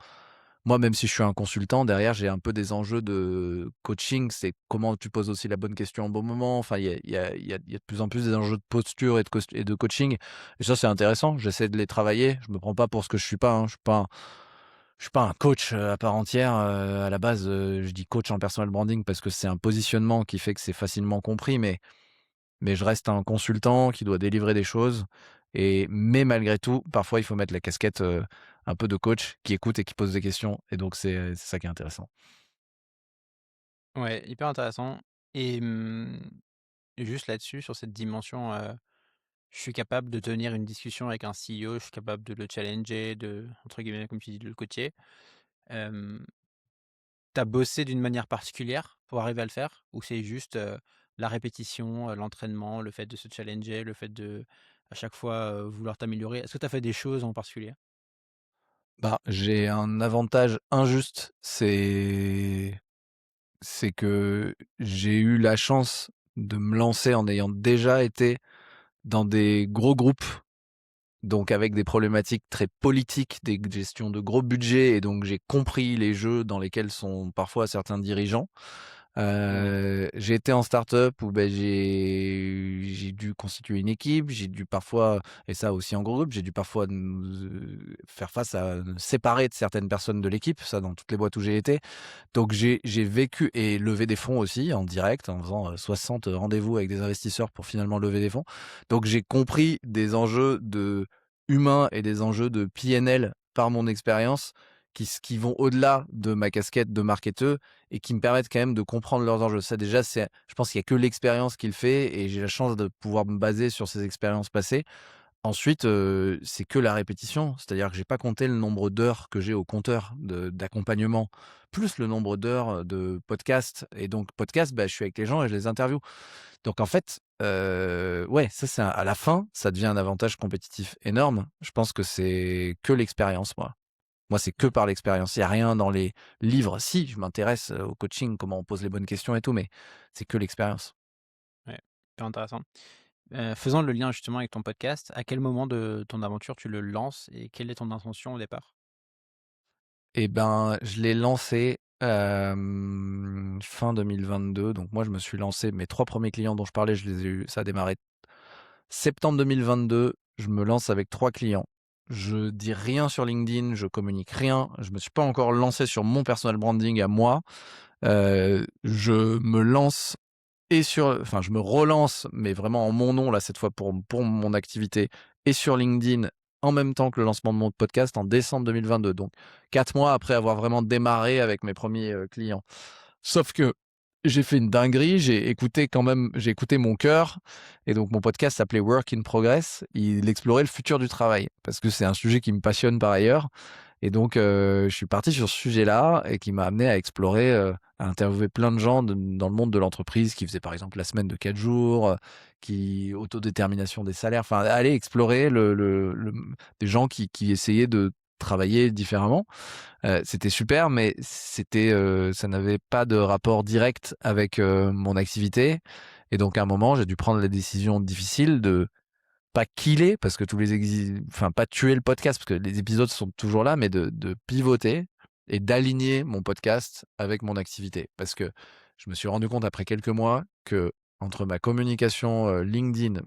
moi, même si je suis un consultant, derrière, j'ai un peu des enjeux de coaching. C'est comment tu poses aussi la bonne question au bon moment. Enfin, il y a de plus en plus des enjeux de posture et de coaching. Et ça, c'est intéressant. J'essaie de les travailler. Je me prends pas pour ce que je suis pas, hein. Je suis pas un coach à part entière. À la base, je dis coach en personal branding parce que c'est un positionnement qui fait que c'est facilement compris. Mais je reste un consultant qui doit délivrer des choses mais malgré tout, parfois, il faut mettre la casquette, un peu de coach qui écoute et qui pose des questions et donc c'est ça qui est intéressant. Ouais, hyper intéressant. Et juste là-dessus, sur cette dimension, je suis capable de tenir une discussion avec un CEO, je suis capable de le challenger, de, entre guillemets, comme tu dis, de le coacher. Hem, Tu bossé d'une manière particulière pour arriver à le faire? Ou c'est juste, la répétition, l'entraînement, le fait de se challenger, le fait de, à chaque fois, vouloir t'améliorer? Est-ce que tu as fait des choses en particulier? Bah, j'ai un avantage injuste, c'est que j'ai eu la chance de me lancer en ayant déjà été dans des gros groupes, donc avec des problématiques très politiques, des gestions de gros budgets et donc j'ai compris les jeux dans lesquels sont parfois certains dirigeants. Mmh. J'ai été en start-up où, beh, j'ai dû constituer une équipe, j'ai dû parfois et ça aussi en gros groupe, j'ai dû parfois faire face à me séparer de certaines personnes de l'équipe, ça dans toutes les boîtes où j'ai été. Donc j'ai vécu et levé des fonds aussi en direct en faisant, 60 rendez-vous avec des investisseurs pour finalement lever des fonds. Donc j'ai compris des enjeux humains et des enjeux de PNL par mon expérience qui vont au-delà de ma casquette de marketeur et qui me permettent quand même de comprendre leurs enjeux. Ça déjà, je pense qu'il y a que l'expérience qui le fait et j'ai la chance de pouvoir me baser sur ces expériences passées. Ensuite, c'est que la répétition, c'est-à-dire que j'ai pas compté le nombre d'heures que j'ai au compteur d'accompagnement, plus le nombre d'heures, de podcast et donc podcast, bah, je suis avec les gens et je les interviewe. Donc en fait, ouais, ça c'est à la fin, ça devient un avantage compétitif énorme. Je pense que c'est que l'expérience, moi. Moi, c'est que par l'expérience. Il y a rien dans les livres. Si, je m'intéresse, au coaching, comment on pose les bonnes questions et tout, mais c'est que l'expérience. Ouais, hyper intéressant. Faisant le lien justement avec ton podcast, à quel moment de ton aventure tu le lances et quelle est ton intention au départ? Et ben, je l'ai lancé, fin 2022. Donc moi, je me suis lancé mes 3 premiers clients dont je parlais, je les ai eus ça a démarré septembre 2022. Je me lance avec 3 clients. Je dis rien sur LinkedIn, je communique rien. Je me suis pas encore lancé sur mon personal branding à moi. Je me lance je me relance, mais vraiment en mon nom, là, cette fois pour mon activité et sur LinkedIn en même temps que le lancement de mon podcast en décembre 2022. Donc 4 mois après avoir vraiment démarré avec mes premiers clients. Sauf que j'ai fait une dinguerie, j'ai écouté mon cœur, et donc mon podcast s'appelait Work in Progress. Il explorait le futur du travail, parce que c'est un sujet qui me passionne par ailleurs. Et donc, je suis parti sur ce sujet-là et qui m'a amené à explorer, à interviewer plein de gens dans le monde de l'entreprise qui faisaient par exemple la semaine de 4 jours, qui autodétermination des salaires, enfin aller explorer des gens qui essayaient de travailler différemment. C'était super, mais ça n'avait pas de rapport direct avec mon activité. Et donc à un moment, j'ai dû prendre la décision difficile de pas killer, parce que enfin pas tuer le podcast, parce que les épisodes sont toujours là, mais de pivoter et d'aligner mon podcast avec mon activité. Parce que je me suis rendu compte après quelques mois que entre ma communication LinkedIn,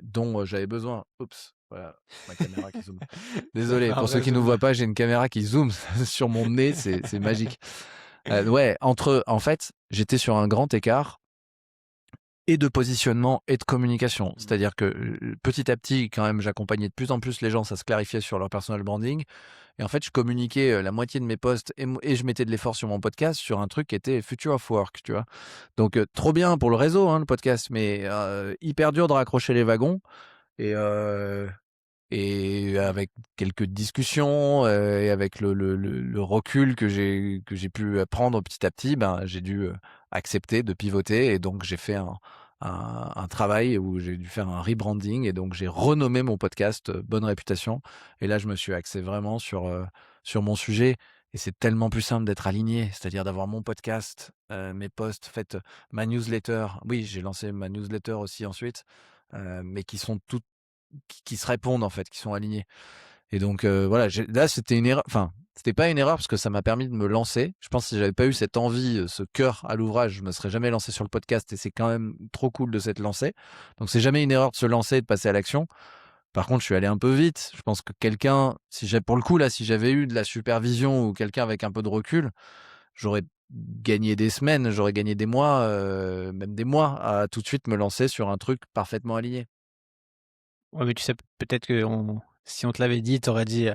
dont j'avais besoin, oups, voilà, ma caméra qui zoome. Ça fait Désolé, un pour ceux vrai qui ne zoom. voient pas, j'ai une caméra qui zoome sur mon nez, c'est magique. Ouais, en fait, j'étais sur un grand écart et de positionnement et de communication. C'est-à-dire que petit à petit, quand même, j'accompagnais de plus en plus les gens, ça se clarifiait sur leur personal branding. Et en fait, je communiquais la moitié de mes posts et je mettais de l'effort sur mon podcast sur un truc qui était Future of Work, tu vois. Donc, trop bien pour le réseau, hein, le podcast, mais hyper dur de raccrocher les wagons. Et, et avec quelques discussions et avec le recul que j'ai pu prendre petit à petit, ben, j'ai dû accepter de pivoter. Et donc, j'ai fait un travail où j'ai dû faire un rebranding. Et donc, j'ai renommé mon podcast Bonne Réputation. Et là, je me suis axé vraiment sur mon sujet. Et c'est tellement plus simple d'être aligné, c'est-à-dire d'avoir mon podcast, mes posts, faites ma newsletter. Oui, j'ai lancé ma newsletter aussi ensuite, mais qui sont toutes qui se répondent en fait, qui sont alignés. Et donc voilà, là c'était une erreur, enfin c'était pas une erreur parce que ça m'a permis de me lancer. Je pense que si j'avais pas eu cette envie, ce cœur à l'ouvrage, je me serais jamais lancé sur le podcast et c'est quand même trop cool de s'être lancé. Donc c'est jamais une erreur de se lancer et de passer à l'action. Par contre, je suis allé un peu vite. Je pense que quelqu'un, si j'ai pour le coup là, si j'avais eu de la supervision ou quelqu'un avec un peu de recul, j'aurais gagné des semaines, j'aurais gagné des mois, même des mois à tout de suite me lancer sur un truc parfaitement aligné. Ouais, mais tu sais, peut-être que si on te l'avait dit, t'aurais dit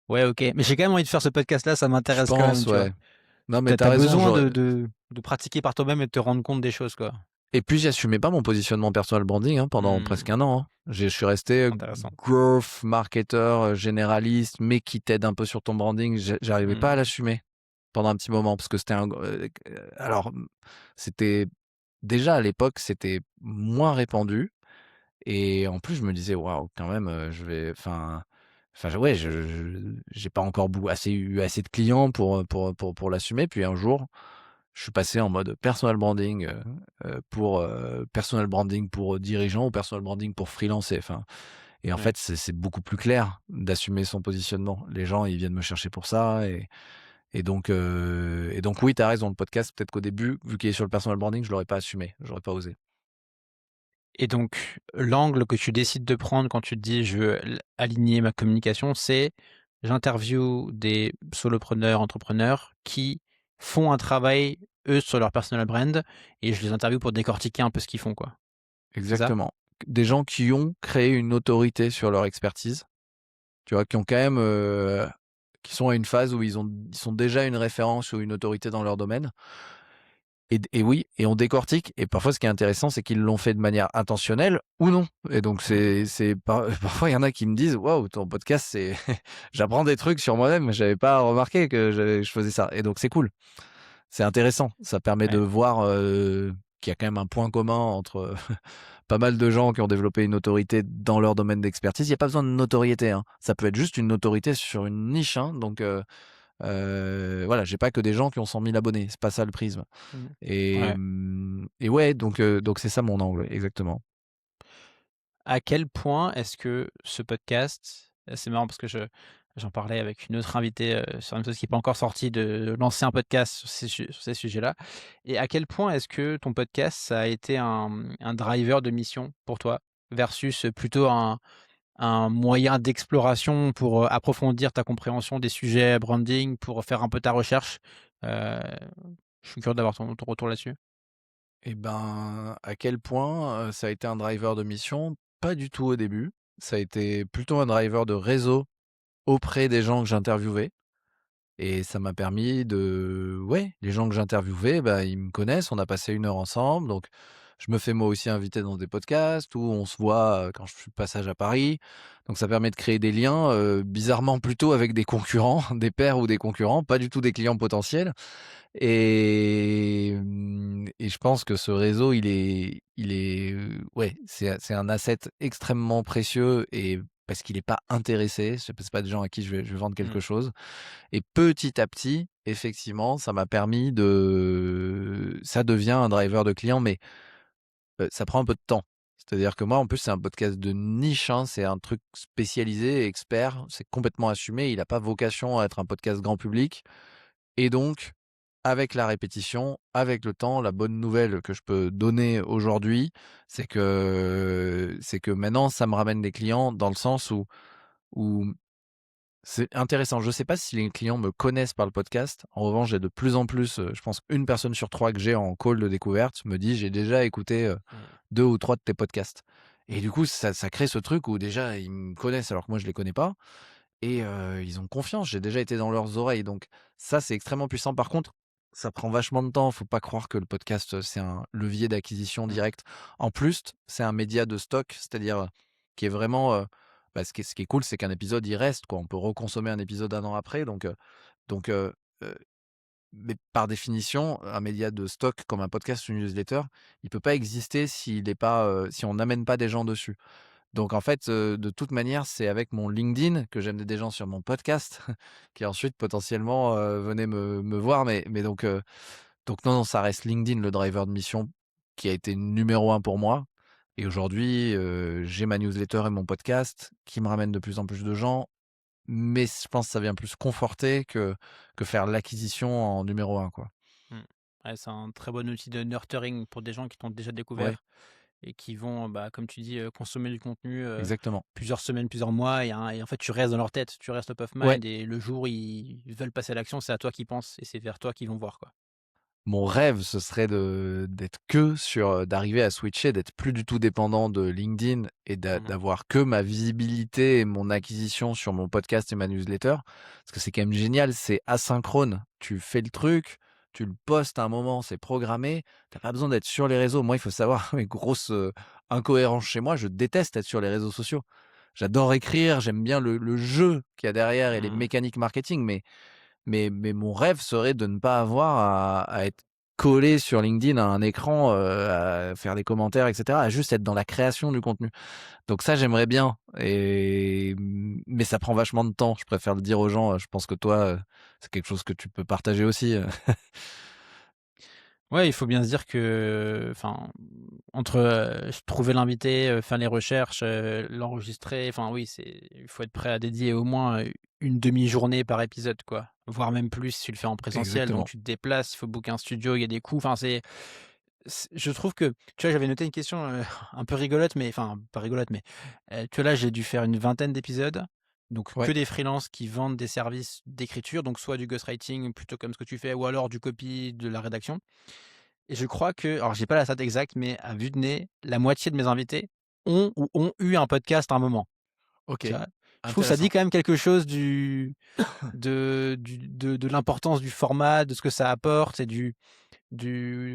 ouais, ok. Mais j'ai quand même envie de faire ce podcast-là, ça Je m'intéresse quand même, pense, tu vois. ouais. Non, mais T'as t'as raison. besoin de pratiquer par toi-même et de te rendre compte des choses, quoi. Et puis, j'assumais pas mon positionnement personal branding pendant presque un an. Je suis resté Intéressant. growth marketer généraliste, mais qui t'aide un peu sur ton branding. J'arrivais pas à Hmm. l'assumer pendant un petit moment parce que alors, c'était déjà à l'époque, c'était moins répandu. Et en plus, je me disais, waouh, quand même, ouais, j'ai pas encore eu assez de clients pour l'assumer. Puis un jour, je suis passé en mode personal branding pour dirigeants ou personal branding pour freelancer. Enfin, et en Ouais. fait, c'est beaucoup plus clair d'assumer son positionnement. Les gens, ils viennent me chercher pour ça. Et donc oui, tu as raison, le podcast, peut-être qu'au début, vu qu'il est sur le personal branding, je l'aurais pas assumé, j'aurais pas osé. Et donc, l'angle que tu décides de prendre quand tu te dis je veux aligner ma communication, c'est j'interviewe des solopreneurs, entrepreneurs qui font un travail, eux, sur leur personal brand et je les interviewe pour décortiquer un peu ce qu'ils font, quoi. C'est ça? Exactement. Des gens qui ont créé une autorité sur leur expertise, tu vois, qui ont quand même, qui sont à une phase où ils sont déjà une référence ou une autorité dans leur domaine. Et oui, et on décortique. Et parfois, ce qui est intéressant, c'est qu'ils l'ont fait de manière intentionnelle ou non. Et donc, Mmh. parfois, il y en a qui me disent, waouh, ton podcast, c'est, j'apprends des trucs sur moi-même. J'avais pas remarqué que je faisais ça. Et donc, c'est cool. C'est intéressant. Ça permet de Ouais. voir qu'il y a quand même un point commun entre pas mal de gens qui ont développé une autorité dans leur domaine d'expertise. Il n'y a pas besoin de notoriété, hein. Ça peut être juste une notoriété sur une niche, hein. Donc voilà, j'ai pas que des gens qui ont 100 000 abonnés. C'est pas ça le prisme. Mmh. Et, Ouais. et ouais, donc c'est ça mon angle, exactement. À quel point est-ce que ce podcast, c'est marrant parce que j'en parlais avec une autre invitée, sur une chose qui n'est pas encore sortie, de lancer un podcast sur ces sujets-là. Et à quel point est-ce que ton podcast, ça a été un driver de mission pour toi versus plutôt un moyen d'exploration pour, approfondir ta compréhension des sujets branding, pour faire un peu ta recherche? Heu, je suis curieux d'avoir ton retour là-dessus. Et ben, à quel point ça a été un driver de mission? Pas du tout au début. Ça a été plutôt un driver de réseau auprès des gens que j'interviewais. et ça m'a permis de ouais, les gens que j'interviewais, bah, ils me connaissent, on a passé 1 heure ensemble, donc je me fais moi aussi inviter dans des podcasts où on se voit, quand je suis de passage à Paris. Donc ça permet de créer des liens, bizarrement plutôt avec des concurrents, des pairs ou des concurrents, pas du tout des clients potentiels. Et je pense que ce réseau, ouais, c'est un asset extrêmement précieux, et parce qu'il est pas intéressé, c'est pas des gens à qui je vais vendre Mmh. quelque chose. Et petit à petit, effectivement, ça m'a permis de ça devient un driver de clients, mais ça prend un peu de temps. C'est-à-dire que moi, en plus, c'est un podcast de niche, hein, c'est un truc spécialisé, expert, c'est complètement assumé. Il a pas vocation à être un podcast grand public, et donc, avec la répétition, avec le temps, la bonne nouvelle que je peux donner aujourd'hui, c'est que maintenant, ça me ramène des clients dans le sens où c'est intéressant. Je ne sais pas si les clients me connaissent par le podcast. En revanche, j'ai de plus en plus, je pense une personne sur 3 que j'ai en call de découverte me dit: «J'ai déjà écouté, Mmh. 2 ou 3 de tes podcasts», et du coup, ça crée ce truc où déjà ils me connaissent alors que moi je les connais pas, et ils ont confiance. J'ai déjà été dans leurs oreilles, donc ça, c'est extrêmement puissant. Par contre, ça prend vachement de temps. Faut pas croire que le podcast, c'est un levier d'acquisition Mmh. direct. En plus, c'est un média de stock, c'est-à-dire, qui est vraiment, bah, ce qui est cool, c'est qu'un épisode, il reste, quoi. On peut reconsommer un épisode 1 an après, donc heu, mais par définition, un média de stock comme un podcast ou une newsletter, il peut pas exister s'il est pas, si on n'amène pas des gens dessus. Donc en fait, de toute manière, c'est avec mon LinkedIn que j'amène des gens sur mon podcast qui ensuite potentiellement, venaient me voir, mais donc non, non, ça reste LinkedIn le driver de mission qui a été numéro un pour moi, et aujourd'hui, j'ai ma newsletter et mon podcast qui me ramènent de plus en plus de gens, mais je pense que ça vient plus conforter que faire l'acquisition en numéro un, quoi. Mmh. Ouais, c'est un très bon outil de nurturing pour des gens qui t'ont déjà Ouais, découvert et qui vont, bah, comme tu dis, consommer du contenu, exactement. plusieurs semaines, plusieurs mois et en fait, tu restes dans leur tête, tu restes top of Ouais. mind et le jour où ils veulent passer à l'action, c'est à toi qu'ils pensent et c'est vers toi qu'ils vont voir, quoi. Mon rêve, ce serait d'être que sur, d'arriver à switcher, d'être plus du tout dépendant de LinkedIn, et Mmh. d'avoir que ma visibilité et mon acquisition sur mon podcast et ma newsletter. Parce que c'est quand même génial, c'est asynchrone. Tu fais le truc, tu le postes à un moment, c'est programmé. T'as pas besoin d'être sur les réseaux. Moi, il faut savoir, une grosse, incohérence chez moi, je déteste être sur les réseaux sociaux. J'adore écrire, j'aime bien le jeu qu'il y a derrière et les Mmh. mécaniques marketing, mais mon rêve serait de ne pas avoir à être collé sur LinkedIn à un écran, à faire des commentaires et cetera, à juste être dans la création du contenu. Donc ça, j'aimerais bien, mais ça prend vachement de temps. Je préfère le dire aux gens, je pense que toi, c'est quelque chose que tu peux partager aussi. Ouais, il faut bien se dire que, enfin, entre, trouver l'invité, faire les recherches, l'enregistrer, enfin oui, il faut être prêt à dédier au moins, une demi-journée par épisode, quoi. Voire même plus si tu le fais en présentiel, donc Exactement. tu te déplaces, il faut booker un studio, il y a des coûts, enfin je trouve que tu vois, j'avais noté une question, un peu rigolote, mais enfin, pas rigolote, mais, tu vois, là, j'ai dû faire une vingtaine d'épisodes, donc que Ouais, des freelances qui vendent des services d'écriture, donc soit du ghostwriting plutôt comme ce que tu fais ou alors du copy, de la rédaction. Et je crois que alors j'ai pas la stat exacte, mais à vue de nez, la moitié de mes invités ont eu un podcast à un moment, tu OK, vois? Je trouve que ça dit intéressant. quand même quelque chose de l'importance du format, de ce que ça apporte et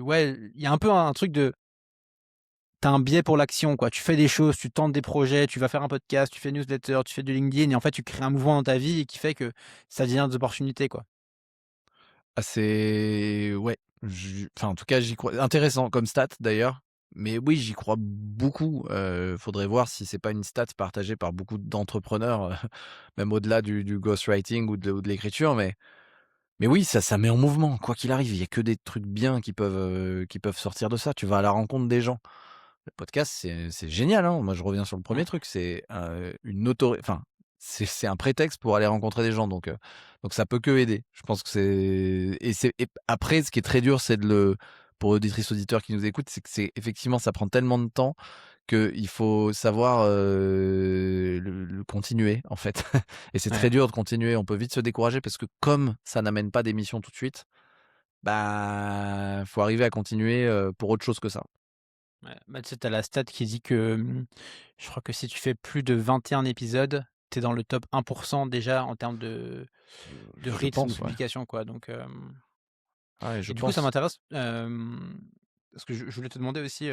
ouais, il y a un peu un truc de tu as un biais pour l'action, quoi. Tu fais des choses, tu tentes des projets, tu vas faire un podcast, tu fais une newsletter, tu fais du LinkedIn et en fait, tu crées un mouvement dans ta vie et qui fait que ça devient des opportunités, quoi. Ah, c'est ouais, enfin, en tout cas, j'y crois. Intéressant comme stat d'ailleurs, mais oui, j'y crois beaucoup. Faudrait voir si c'est pas une stat partagée par beaucoup d'entrepreneurs, même au-delà du ghostwriting ou de l'écriture, mais oui, ça met en mouvement, quoi qu'il arrive. Il y a que des trucs bien qui peuvent sortir de ça. Tu vas à la rencontre des gens. Le podcast, c'est génial, hein. Moi, je reviens sur le premier Mmh. truc, c'est, une autori enfin, c'est un prétexte pour aller rencontrer des gens, donc ça peut que aider. Je pense que c'est après, ce qui est très dur, c'est pour auditrices, auditeurs qui nous écoutent, c'est que c'est effectivement, ça prend tellement de temps qu'il faut savoir, le continuer, en fait, et c'est très Ouais. dur de continuer. On peut vite se décourager parce que comme ça n'amène pas d'émission tout de suite, bah, faut arriver à continuer, pour autre chose que ça. Ouais, bah, tu sais, tu la stat qui dit que, je crois que si tu fais plus de 21 épisodes, tu es dans le top 1% déjà en termes de Je rythme de pense, ouais. publication, quoi. Donc, Ouais, je et du coup, ça pense. m'intéresse, parce que je voulais te demander aussi,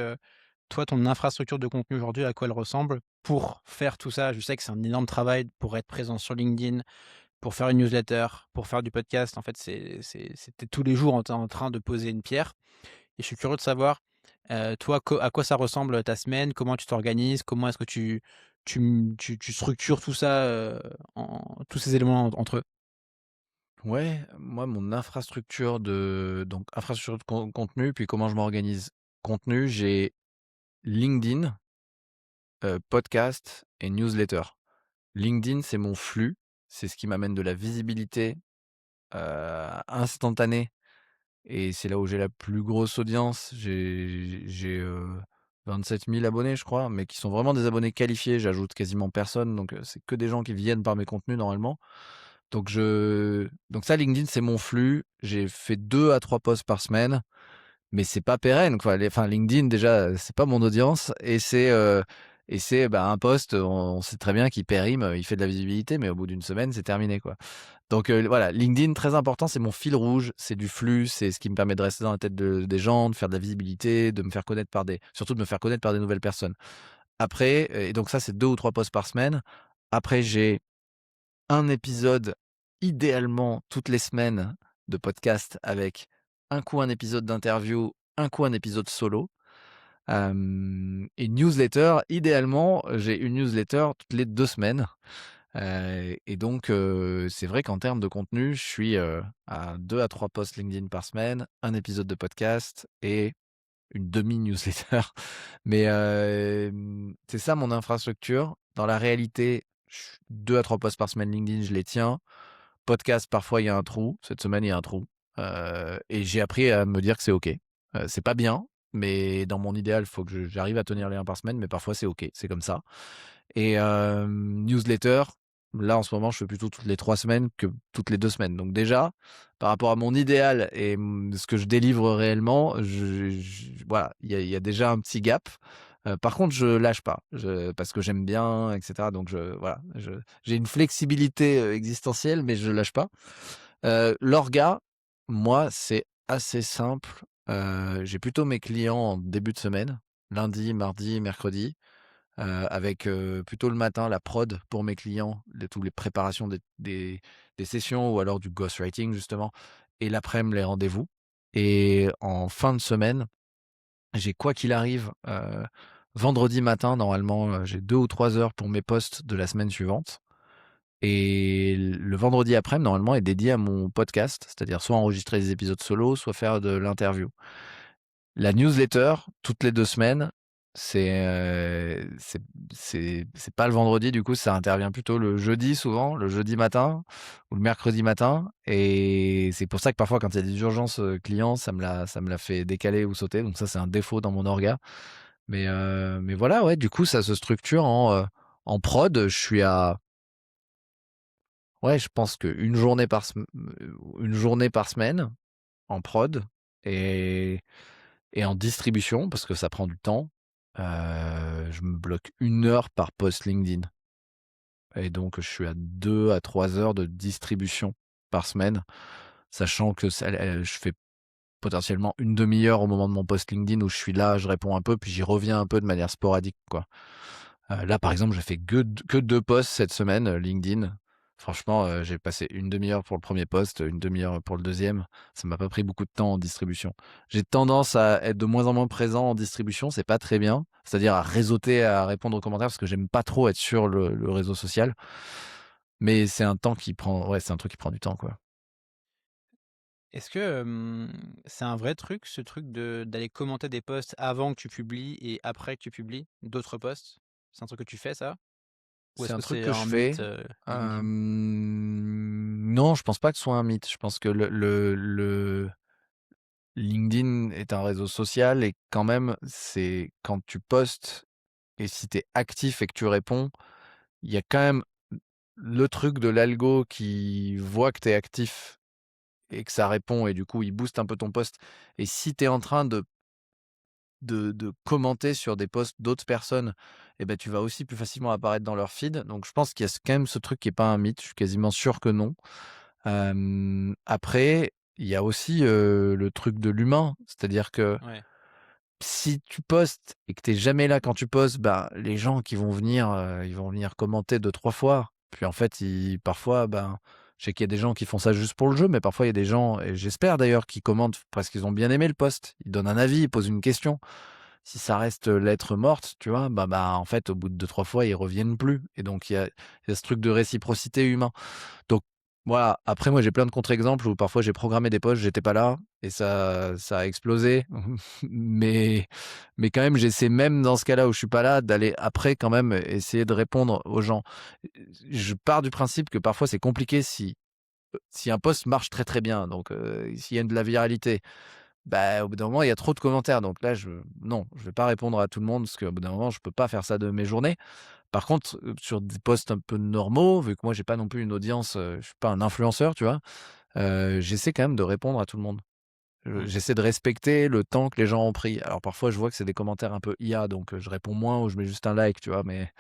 toi, ton infrastructure de contenu aujourd'hui, à quoi elle ressemble pour faire tout ça? Je sais que c'est un énorme travail pour être présent sur LinkedIn, pour faire une newsletter, pour faire du podcast. En fait, tu tous les jours en train de poser une pierre et je suis curieux de savoir, toi, à quoi ça ressemble ta semaine? Comment tu t'organises? Comment est-ce que tu structures tout ça, tous ces éléments entre eux? Ouais, moi, mon infrastructure infrastructure de contenu, puis comment je m'organise. Contenu, j'ai LinkedIn, podcast et newsletter. LinkedIn, c'est mon flux, c'est ce qui m'amène de la visibilité, instantanée et c'est là où j'ai la plus grosse audience. J'ai 27 000 abonnés, je crois, mais qui sont vraiment des abonnés qualifiés. J'ajoute quasiment personne, donc c'est que des gens qui viennent par mes contenus normalement. Donc ça, LinkedIn, c'est mon flux. J'ai fait 2 à 3 posts par semaine, mais c'est pas pérenne, quoi. Enfin, LinkedIn, déjà, c'est pas mon audience un post, on sait très bien qu'il périme, il fait de la visibilité, mais au bout d'une semaine, c'est terminé, quoi. Donc voilà, LinkedIn, très important, c'est mon fil rouge, c'est du flux, c'est ce qui me permet de rester dans la tête des gens, de faire de la visibilité, de me faire connaître surtout de me faire connaître par des nouvelles personnes. Après, et donc ça, c'est 2 ou 3 posts par semaine. Après, j'ai un épisode, idéalement toutes les semaines, de podcast avec un coup un épisode d'interview, un coup un épisode solo. Et newsletter, idéalement, j'ai une newsletter toutes les 2 semaines. Et donc, c'est vrai qu'en termes de contenu, je suis à 2 à 3 posts LinkedIn par semaine, un épisode de podcast et une demi-newsletter. Mais c'est ça mon infrastructure. Dans la réalité, 2 à 3 posts par semaine LinkedIn, je les tiens. Podcast, parfois, il y a un trou. Cette semaine, il y a un trou. Et j'ai appris à me dire que c'est OK. C'est pas bien, mais dans mon idéal, il faut que j'arrive à tenir les 1 par semaine, mais parfois, c'est OK. C'est comme ça. Et newsletter, là, en ce moment, je fais plutôt toutes les 3 semaines que toutes les 2 semaines. Donc déjà, par rapport à mon idéal et ce que je délivre réellement, voilà, il y a déjà un petit gap. Par contre, je lâche pas, parce que j'aime bien, et cetera. Donc voilà, j'ai une flexibilité, existentielle, mais je lâche pas. L'orga, moi, c'est assez simple. J'ai plutôt mes clients en début de semaine, lundi, mardi, mercredi. Avec plutôt le matin la prod pour mes clients, tous les préparations des sessions ou alors du ghostwriting justement, et l'après-midi les rendez-vous. Et en fin de semaine, j'ai quoi qu'il arrive, vendredi matin normalement, j'ai 2 ou 3 heures pour mes posts de la semaine suivante. Et le vendredi après-midi normalement est dédié à mon podcast, c'est-à-dire soit enregistrer des épisodes solo, soit faire de l'interview. La newsletter, toutes les 2 semaines, c'est, c'est pas le vendredi, du coup, ça intervient plutôt le jeudi souvent, le jeudi matin ou le mercredi matin, et c'est pour ça que parfois quand il y a des urgences, clients, ça me la fait décaler ou sauter, donc ça, c'est un défaut dans mon orga. Mais voilà, ouais, du coup, ça se structure en prod, je suis à ouais, je pense une journée par semaine en prod et en distribution, parce que ça prend du temps, je me bloque 1 heure par post LinkedIn et donc je suis à 2 à 3 heures de distribution par semaine, sachant que je fais potentiellement une demi-heure au moment de mon post LinkedIn où je suis là, je réponds un peu, puis j'y reviens un peu de manière sporadique, quoi. Là, par exemple, j'ai fait que 2 posts cette semaine, LinkedIn. Franchement, j'ai passé une demi-heure pour le premier post, une demi-heure pour le deuxième. Ça m'a pas pris beaucoup de temps en distribution. J'ai tendance à être de moins en moins présent en distribution, c'est pas très bien. C'est-à-dire à réseauter, à répondre aux commentaires parce que j'aime pas trop être sur le réseau social. Mais c'est un temps qui prend ouais, c'est un truc qui prend du temps, quoi. Est-ce que, c'est un vrai truc, ce truc d'aller commenter des posts avant que tu publies et après que tu publies d'autres posts? C'est un truc que tu fais ça? Ou C'est est-ce un que truc c'est que je un fais. mythe, LinkedIn? Non, je pense pas que ce soit un mythe. Je pense que le LinkedIn est un réseau social et quand même, c'est quand tu postes et si tu es actif et que tu réponds, il y a quand même le truc de l'algo qui voit que tu es actif et que ça répond et du coup, il booste un peu ton post. Et si tu es en train de de commenter sur des posts d'autres personnes, et ben tu vas aussi plus facilement apparaître dans leur feed. Donc je pense qu'il y a quand même ce truc qui est pas un mythe, je suis quasiment sûr que non. Après, il y a aussi, le truc de l'humain. C'est-à-dire que Ouais. si tu postes et que tu es jamais là quand tu postes, bah, les gens qui vont venir, ils vont venir commenter 2-3 fois. Puis en fait, ils parfois, ben, je sais qu'il y a des gens qui font ça juste pour le jeu, mais parfois il y a des gens, et j'espère d'ailleurs, qui commentent parce qu'ils ont bien aimé le post. Ils donnent un avis, ils posent une question. Si ça reste lettre morte, tu vois? En fait, au bout de 2-3 fois, ils reviennent plus, et donc il y a ce truc de réciprocité humain. Donc voilà, après moi j'ai plein de contre-exemples où parfois j'ai programmé des posts, j'étais pas là et ça a explosé. Mais mais quand même, j'essaie, même dans ce cas-là où je suis pas là, d'aller après quand même essayer de répondre aux gens. Je pars du principe que parfois c'est compliqué si un post marche très, très bien, donc s'il y a de la viralité, bah, au bout d'un moment, il y a trop de commentaires, donc là non, je vais pas répondre à tout le monde parce qu'au bout d'un moment, je peux pas faire ça de mes journées. Par contre, sur des posts un peu normaux, vu que moi j'ai pas non plus une audience, je suis pas un influenceur, tu vois? J'essaie quand même de répondre à tout le monde. Mmh. J'essaie de respecter le temps que les gens ont pris. Alors parfois je vois que c'est des commentaires un peu IA, donc je réponds moins ou je mets juste un like, tu vois? Mais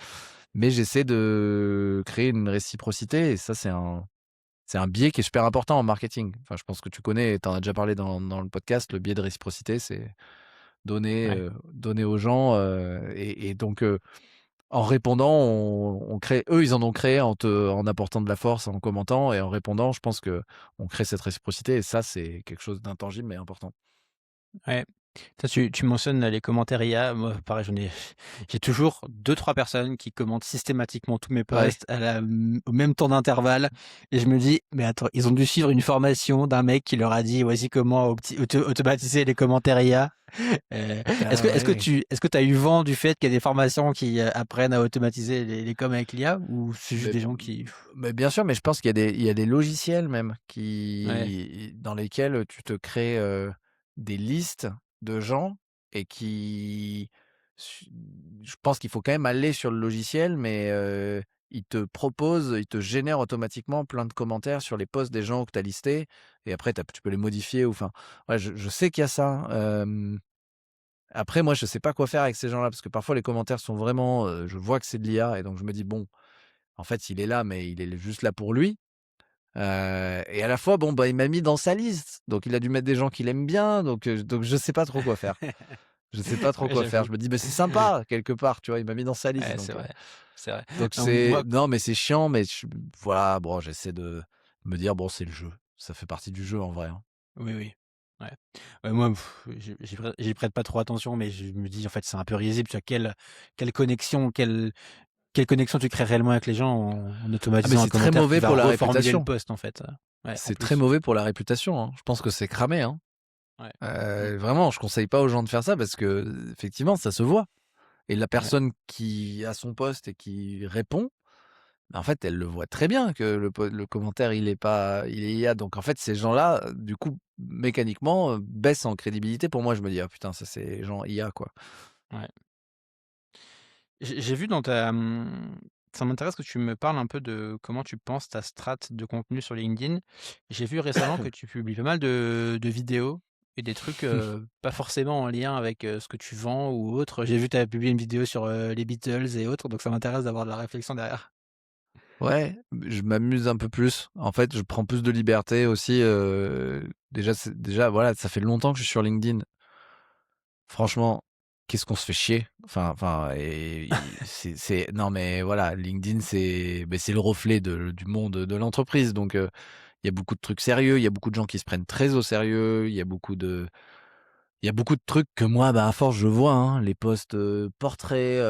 j'essaie de créer une réciprocité, et ça c'est un biais qui est super important en marketing. Enfin, je pense que tu connais, tu en as déjà parlé dans le podcast, le biais de réciprocité, c'est Ouais. donner aux gens, et donc en répondant, on crée, eux, ils en ont créé en apportant de la force, en commentant, et en répondant, je pense qu'on crée cette réciprocité, et ça, c'est quelque chose d'intangible mais important. Ouais. Ça, tu mentionnes là, les commentaires IA. Moi, pareil, j'ai toujours deux trois personnes qui commentent systématiquement tous mes Ouais. posts au même temps d'intervalle. Et je me dis, mais attends, ils ont dû suivre une formation d'un mec qui leur a dit, voici comment automatiser les commentaires IA. Ah ouais. Est-ce que tu as eu vent du fait qu'il y a des formations qui apprennent à automatiser les coms avec l'IA, ou c'est juste Mais des gens qui... mais bien sûr, mais je pense qu'il y a des logiciels même Ouais, dans lesquels tu te crées, des listes de gens, et qui su je pense qu'il faut quand même aller sur le logiciel, mais il te génère automatiquement plein de commentaires sur les posts des gens que tu as listés, et après tu peux les modifier, ou enfin, ouais, je sais qu'il y a ça. Après moi, je sais pas quoi faire avec ces gens-là parce que parfois les commentaires sont vraiment, je vois que c'est de l'IA, et donc je me dis: «Bon, en fait, il est là, mais il est juste là pour lui». Et à la fois, bon, bah, il m'a mis dans sa liste, donc il a dû mettre des gens qu'il aime bien, donc je sais pas trop quoi faire. Je sais pas trop ouais, quoi faire. j'avoue. Je me dis: «Bah, c'est sympa quelque part», tu vois? Il m'a mis dans sa liste, Ouais, c'est vrai. C'est vrai. donc Non, c'est moi, non, mais c'est chiant, mais voilà, bon, j'essaie de me dire: «Bon, c'est le jeu». Ça fait partie du jeu en vrai, hein. oui, oui. Ouais. Moi, j'y prête pas trop attention, mais je me dis, en fait, c'est un peu risible. Tu vois, quelle connexion tu crées réellement avec les gens en Ah, mais automatisant un c'est très commentaire qui mauvais va pour la reformuler le réputation. post, en fait. Ouais, en C'est très plus. mauvais pour la réputation, hein. Je pense que c'est cramé, hein. Ouais. Mmh. Vraiment, je conseille pas aux gens de faire ça parce que effectivement, ça se voit, et la Ouais. personne qui a son poste et qui répond, en fait, elle le voit très bien que le commentaire, il est IA, donc en fait, ces gens-là, du coup, mécaniquement, baissent en crédibilité pour moi. Je me dis: «Ah putain, ça, c'est les gens IA, quoi». Ouais. J'ai vu ça m'intéresse que tu me parles un peu de comment tu penses ta strate de contenu sur LinkedIn. J'ai vu récemment que tu publies pas mal de vidéos et des trucs, pas forcément en lien avec, ce que tu vends ou autre. J'ai vu que tu avais publié une vidéo sur, les Beatles et autres, donc ça m'intéresse d'avoir de la réflexion derrière. Ouais, je m'amuse un peu plus. En fait, je prends plus de liberté aussi, déjà, voilà, ça fait longtemps que je suis sur LinkedIn. Franchement, qu'est-ce qu'on se fait chier. Et c'est non, mais voilà, LinkedIn, c'est le reflet du monde de l'entreprise, donc il y a beaucoup de trucs sérieux, il y a beaucoup de gens qui se prennent très au sérieux, il y a beaucoup de trucs que moi, bah, à force, je vois, hein, les posts, portraits,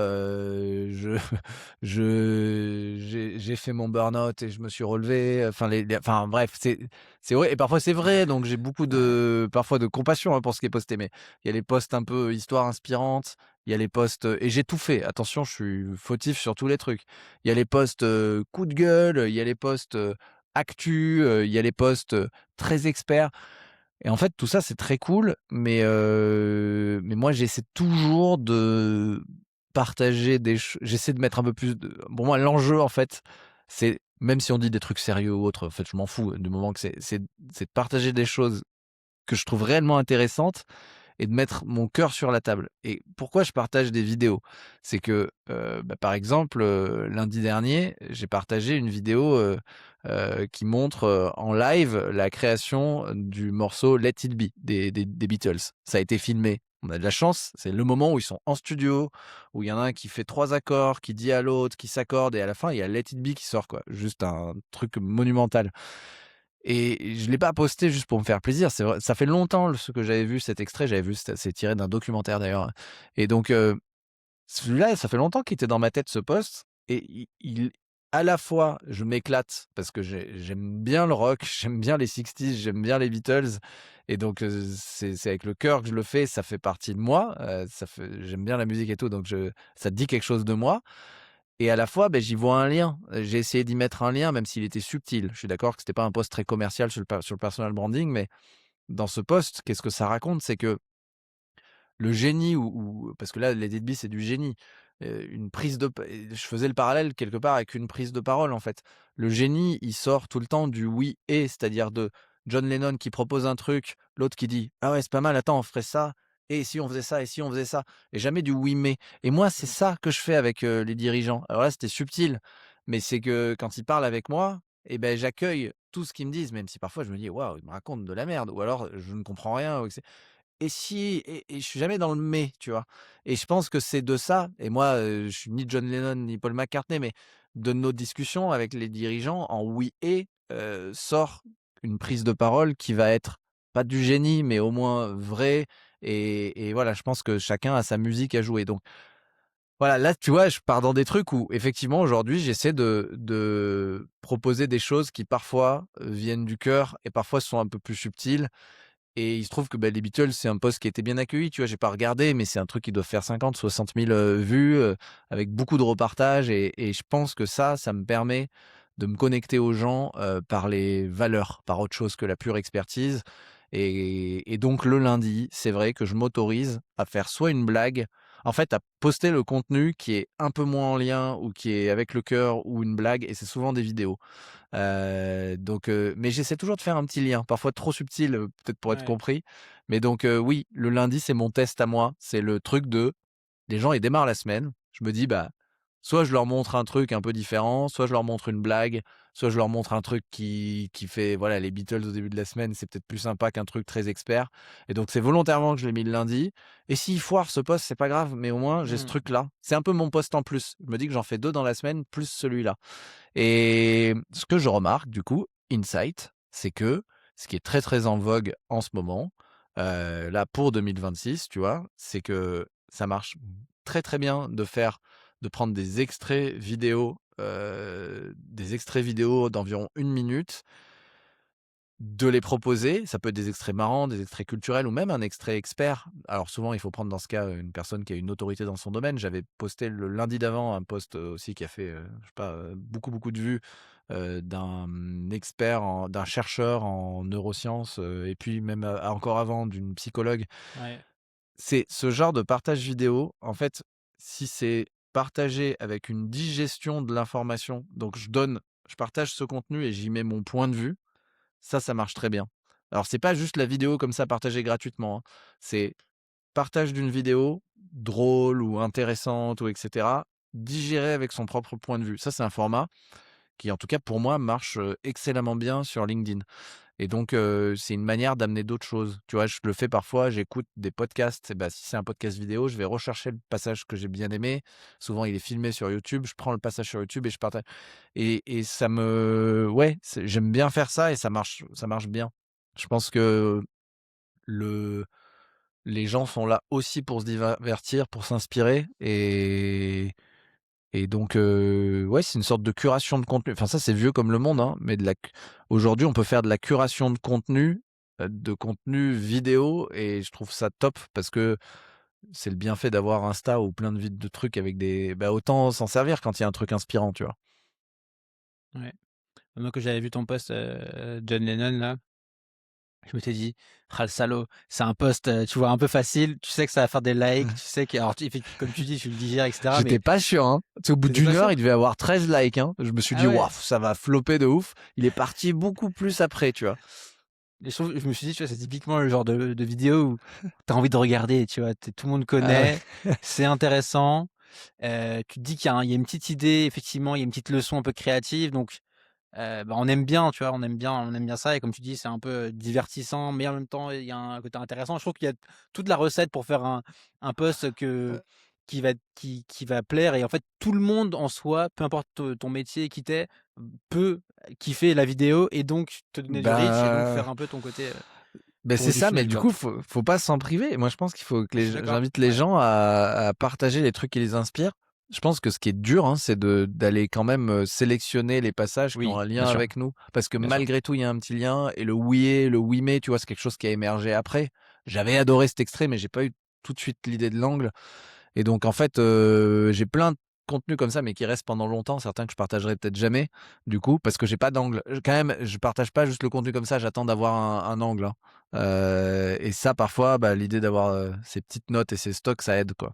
j'ai fait mon burn-out et je me suis relevé, enfin enfin bref, c'est vrai, et parfois c'est vrai, donc j'ai beaucoup Ouais, parfois de compassion, hein, pour ce qui est posté, mais il y a les posts un peu histoire inspirante, il y a les posts, et j'ai tout fait. Attention, je suis fautif sur tous les trucs. Il y a les posts, coup de gueule, il y a les posts, actu, il y a les posts, très experts. Et en fait, tout ça, c'est très cool, mais moi, j'essaie toujours de partager j'essaie de mettre un peu plus de pour moi, l'enjeu, en fait, c'est même si on dit des trucs sérieux ou autre, en fait, je m'en fous du moment que c'est de partager des choses que je trouve réellement intéressantes, et de mettre mon cœur sur la table. Et pourquoi je partage des vidéos? C'est que, par exemple, lundi dernier, j'ai partagé une vidéo qui montre en live la création du morceau Let It Be des Beatles. Ça a été filmé. On a de la chance, c'est le moment où ils sont en studio, où il y en a un qui fait 3 accords, qui dit à l'autre, qui s'accorde, et à la fin, il y a Let It Be qui sort, quoi. Juste un truc monumental. Et je l'ai pas posté juste pour me faire plaisir. C'est vrai, ça fait longtemps ce que j'avais vu cet extrait. J'avais vu, c'est tiré d'un documentaire d'ailleurs. Et donc, celui-là, ça fait longtemps qu'il était dans ma tête, ce post. Et à la fois, je m'éclate parce que j'aime bien le rock, j'aime bien les 60s, j'aime bien les Beatles. Et donc, c'est avec le cœur que je le fais. Ça fait partie de moi. J'aime bien la musique et tout. Donc, ça dit quelque chose de moi. Et à la fois, j'y vois un lien. J'ai essayé d'y mettre un lien, même s'il était subtil. Je suis d'accord que c'était pas un post très commercial sur le personal branding, mais dans ce post, qu'est-ce que ça raconte? C'est que le génie parce que là, les It Be, c'est du génie. Une prise de je faisais le parallèle quelque part avec une prise de parole, en fait. Le génie, il sort tout le temps du oui et, c'est-à-dire de John Lennon qui propose un truc, l'autre qui dit: «Ah ouais, c'est pas mal, attends, on ferait ça, et si on faisait ça, et si on faisait ça?» et jamais du oui mais. Et moi, c'est ça que je fais avec, les dirigeants. Alors là, c'était subtil, mais c'est que quand ils parlent avec moi, et ben, j'accueille tout ce qu'ils me disent, même si parfois je me dis: «Waouh, ils me racontent de la merde», ou alors je ne comprends rien, ou et si et je suis jamais dans le «mais», tu vois? Et je pense que c'est de ça, et moi, je suis ni John Lennon ni Paul McCartney, mais de nos discussions avec les dirigeants en «oui» et sort une prise de parole qui va être pas du génie, mais au moins vraie. Et voilà, je pense que chacun a sa musique à jouer. Donc voilà, là, tu vois, je pars dans des trucs où effectivement aujourd'hui j'essaie de proposer des choses qui parfois, viennent du cœur et parfois sont un peu plus subtiles. Et il se trouve que, les Beatles, c'est un post qui était bien accueilli, tu vois? J'ai pas regardé, mais c'est un truc qui doit faire 50-60 000 vues, avec beaucoup de repartages, et je pense que ça me permet de me connecter aux gens, par les valeurs, par autre chose que la pure expertise. Et donc le lundi, c'est vrai que je m'autorise à faire soit une blague, en fait, à poster le contenu qui est un peu moins en lien ou qui est avec le cœur, ou une blague, et c'est souvent des vidéos. Donc, mais j'essaie toujours de faire un petit lien, parfois trop subtil, peut-être pour être Ouais. compris. Mais donc, oui, le lundi, c'est mon test à moi. C'est le truc de les gens, ils démarrent la semaine. Je me dis, soit je leur montre un truc un peu différent, soit je leur montre une blague, soit je leur montre un truc qui fait, voilà, les Beatles au début de la semaine, c'est peut-être plus sympa qu'un truc très expert. Et donc, c'est volontairement que je l'ai mis le lundi. Et s'il foire ce post, c'est pas grave, mais au moins, j'ai ce Mmh. truc-là. C'est un peu mon post en plus. Je me dis que j'en fais 2 dans la semaine, plus celui-là. Et ce que je remarque, du coup, insight, c'est que ce qui est très, très en vogue en ce moment, là, pour 2026, tu vois, c'est que ça marche très, très bien de prendre des extraits vidéo d'environ 1 minute, de les proposer. Ça peut être des extraits marrants, des extraits culturels, ou même un extrait expert. Alors souvent, il faut prendre dans ce cas une personne qui a une autorité dans son domaine. J'avais posté le lundi d'avant un post aussi qui a fait, je sais pas, beaucoup, beaucoup de vues, d'un expert, d'un chercheur en neurosciences, et puis même encore avant, d'une psychologue. Ouais. C'est ce genre de partage vidéo, en fait, si c'est partagé avec une digestion de l'information, donc je partage ce contenu et j'y mets mon point de vue, ça marche très bien. Alors c'est pas juste la vidéo comme ça partagée gratuitement, hein. C'est partage d'une vidéo drôle ou intéressante, ou etc., digérée avec son propre point de vue. Ça, c'est un format qui, en tout cas pour moi, marche, excellemment bien sur LinkedIn. Et donc, c'est une manière d'amener d'autres choses. Tu vois, je le fais parfois, j'écoute des podcasts, et si c'est un podcast vidéo, je vais rechercher le passage que j'ai bien aimé. Souvent, il est filmé sur YouTube, je prends le passage sur YouTube et je partage. Et ouais, j'aime bien faire ça, et ça marche bien. Je pense que le les gens sont là aussi pour se divertir, pour s'inspirer, et donc, ouais, c'est une sorte de curation de contenu. Enfin, ça, c'est vieux comme le monde, hein, mais aujourd'hui, on peut faire de la curation de contenu vidéo, et je trouve ça top parce que c'est le bienfait d'avoir Insta ou plein de vides de trucs avec autant s'en servir quand il y a un truc inspirant, tu vois? Ouais. Moi, quand j'avais vu ton post, John Lennon là, je m'étais dit: «Ah le salaud, c'est un post, tu vois, un peu facile, tu sais que ça va faire des likes, tu sais que» alors tu comme tu dis, tu le digères et cetera, mais J'étais pas sûr, hein. Tu sais, au bout tu pas d'une heure, sûr? il devait avoir 13 likes, hein. Je me suis dit: Ah «Waouh, ouais, ça va flopper de ouf». Il est parti beaucoup plus après, tu vois? Je me suis dit, tu vois, c'est typiquement le genre de vidéo où tu as envie de regarder, tu vois, tout le monde Ah ouais. connaît, c'est intéressant. Tu te dis qu'il y a une petite idée, effectivement, il y a une petite leçon un peu créative, donc bah, on aime bien, tu vois? On aime bien ça et comme tu dis, c'est un peu, divertissant, mais en même temps, il y a un côté intéressant. Je trouve qu'il y a toute la recette pour faire un post qui va plaire et en fait, tout le monde en soi, peu importe ton métier qui t'est, peut kiffer la vidéo et donc te donner du reach et donc Ben, faire un peu c'est ton du ça, mais funnel, du quoi. coup, faut pas s'en priver. Moi, je pense qu'il faut que Je suis d'accord, j'invite les ouais, gens à partager les trucs qui les inspirent. Je pense que ce qui est dur, hein, c'est d'aller quand même sélectionner les passages qui ont oui, un bien lien sûr, avec nous. Parce que bien sûr. malgré tout, il y a un petit lien. Et le oui et le oui mais, tu vois, c'est quelque chose qui a émergé après. J'avais adoré cet extrait, mais j'ai pas eu tout de suite l'idée de l'angle. Et donc, en fait, j'ai plein de contenus comme ça, mais qui restent pendant longtemps, certains que je partagerai peut-être jamais, du coup, parce que j'ai pas d'angle. Quand même, je partage pas juste le contenu comme ça, j'attends d'avoir un angle, hein. Et ça, parfois, bah, l'idée d'avoir ces petites notes et ces stocks, ça aide, quoi.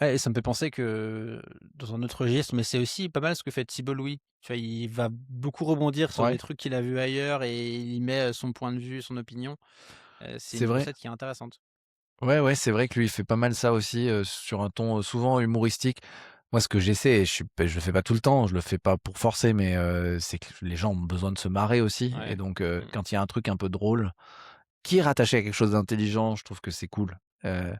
Ouais et ça me fait penser que dans un autre registre, mais c'est aussi pas mal ce que fait Thibault Louis. Tu vois, il va beaucoup rebondir sur des Ouais, trucs qu'il a vus ailleurs et il met, son point de vue, son opinion. C'est c'est une vrai. recette qui est intéressante. Ouais, ouais, c'est vrai que lui, il fait pas mal ça aussi, sur un ton souvent humoristique. Moi, ce que j'essaie, et je le fais pas tout le temps, je le fais pas pour forcer, mais c'est que les gens ont besoin de se marrer aussi. Et Ouais. donc, Mmh. quand il y a un truc un peu drôle, qui est rattaché à quelque chose d'intelligent, je trouve que c'est cool. Heu,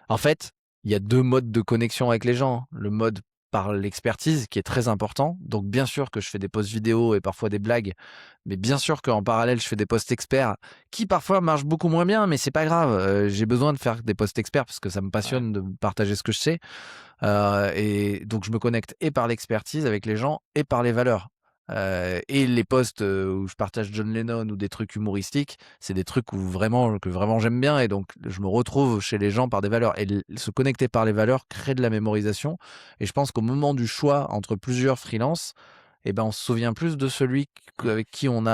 En fait, il y a 2 modes de connexion avec les gens, hein. Le mode par l'expertise qui est très important, donc bien sûr que je fais des posts vidéo et parfois des blagues, mais bien sûr qu'en parallèle, je fais des posts experts qui parfois marchent beaucoup moins bien, mais c'est pas grave, j'ai besoin de faire des posts experts parce que ça me Ouais. passionne de partager ce que je sais. Et donc je me connecte et par l'expertise avec les gens et par les valeurs. Et les posts, où je partage John Lennon ou des trucs humoristiques, c'est des trucs que vraiment j'aime bien et donc je me retrouve chez les gens par des valeurs et se connecter par les valeurs crée de la mémorisation et je pense qu'au moment du choix entre plusieurs freelances et ben, on se souvient plus de celui Mmh. avec qui on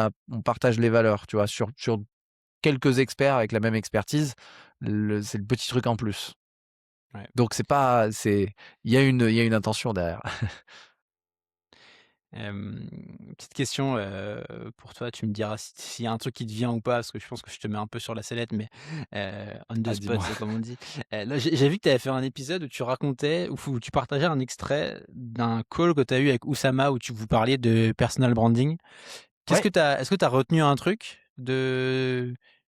partage les valeurs, tu vois? Sur quelques experts avec la même expertise, c'est le petit truc en plus. Ouais. Donc il y a une intention derrière. Petite question, pour toi, tu me diras s'il y a un truc qui te vient ou pas, parce que je pense que je te mets un peu sur la sellette, mais on the Ah, dis-moi. spot, comme on dit. Là, j'ai vu que tu avais fait un épisode où tu racontais, où tu partageais un extrait d'un call que tu as eu avec Oussama, où vous parliez de personal branding. Ouais. Est-ce que tu as retenu un truc de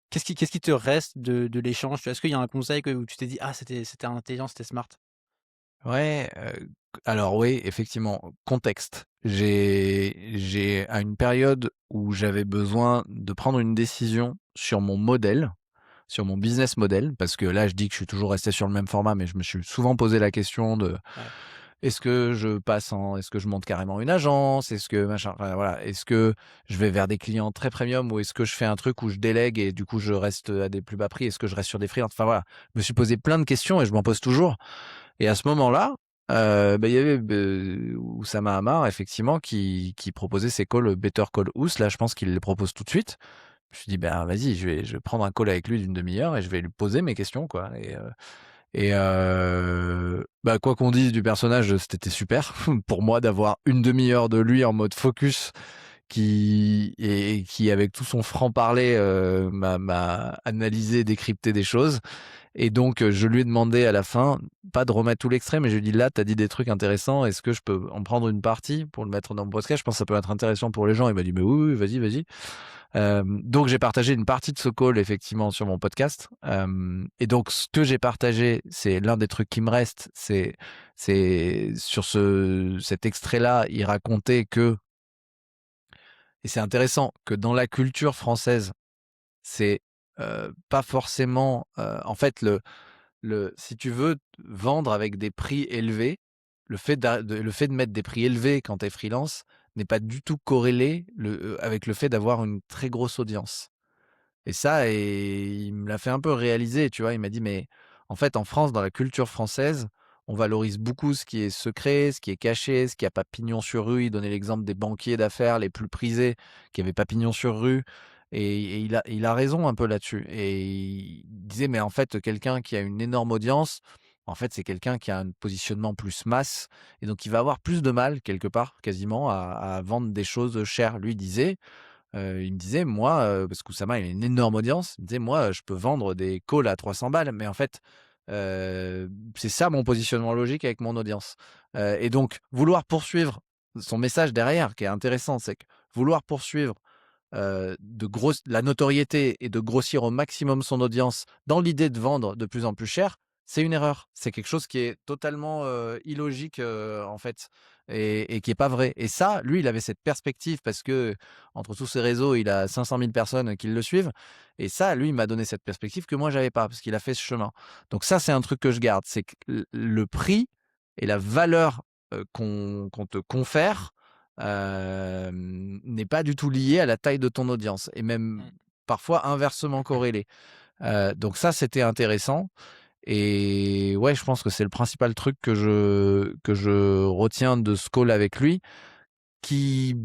qu'est-ce qui te reste de l'échange? Est-ce qu'il y a un conseil où tu t'es dit: «Ah, c'était intelligent, c'était smart»? Ouais, alors oui, effectivement, contexte. J'ai à une période où j'avais besoin de prendre une décision sur mon modèle, sur mon business model, parce que là, je dis que je suis toujours resté sur le même format, mais je me suis souvent posé la question de: Ouais, Est-ce que je monte carrément une agence? Est-ce que machin? Enfin, voilà. Est-ce que je vais vers des clients très premium ou est-ce que je fais un truc où je délègue et du coup je reste à des plus bas prix? Est-ce que je reste sur des freelances? Enfin voilà. Je me suis posé plein de questions et je m'en pose toujours. Et à ce moment-là, bah, il y avait Oussama Hamar effectivement qui proposait ses calls Better Call Ous. Là, je pense qu'il les propose tout de suite. Je me suis dit: «Ben, vas-y, je vais prendre un call avec lui d'une demi-heure et je vais lui poser mes questions, quoi». Bah, quoi qu'on dise du personnage, c'était super pour moi d'avoir une demi-heure de lui en mode focus qui avec tout son franc-parler, m'a analysé, décrypté des choses et donc je lui ai demandé à la fin, pas de remettre tout l'extrait, mais je lui ai dit: «Là, tu as dit des trucs intéressants, est-ce que je peux en prendre une partie pour le mettre dans mon podcast? Je pense que ça peut être intéressant pour les gens». Il m'a dit: «Mais oui, oui, vas-y, vas-y». Donc j'ai partagé une partie de ce call effectivement sur mon podcast. Et donc ce que j'ai partagé, c'est l'un des trucs qui me reste, c'est sur cet extrait-là, il racontait que et c'est intéressant que dans la culture française, c'est pas forcément en fait si tu veux vendre avec des prix élevés, le fait de mettre des prix élevés quand tu es freelance n'est pas du tout corrélé avec le fait d'avoir une très grosse audience. Et ça il me l'a fait un peu réaliser, tu vois? Il m'a dit: «Mais en fait, en France, dans la culture française, on valorise beaucoup ce qui est secret, ce qui est caché, ce qui a pas pignon sur rue». Il donnait l'exemple des banquiers d'affaires les plus prisés qui avaient pas pignon sur rue et il a raison un peu là-dessus et il disait: «Mais en fait, quelqu'un qui a une énorme audience, en fait, c'est quelqu'un qui a un positionnement plus masse et donc il va avoir plus de mal quelque part, quasiment, à vendre des choses chères». Lui disait il me disait: «Moi», parce qu'Oussama, il a une énorme audience, il me disait: «Moi, je peux vendre des calls à 300 balles, mais en fait, c'est ça mon positionnement logique avec mon audience». Et donc vouloir poursuivre son message derrière qui est intéressant, c'est que vouloir poursuivre la notoriété et de grossir au maximum son audience dans l'idée de vendre de plus en plus cher, c'est une erreur. C'est quelque chose qui est totalement illogique en fait et qui est pas vrai. Et ça, lui, il avait cette perspective parce que entre tous ses réseaux, il a 500 000 personnes qui le suivent. Et ça, lui, il m'a donné cette perspective que moi, j'avais pas parce qu'il a fait ce chemin. Donc ça, c'est un truc que je garde, c'est que le prix et la valeur qu'on te confère n'est pas du tout lié à la taille de ton audience et même Mm. parfois inversement corrélé. Donc ça, c'était intéressant. Et ouais, je pense que c'est le principal truc que je retiens de ce call avec lui. Qui,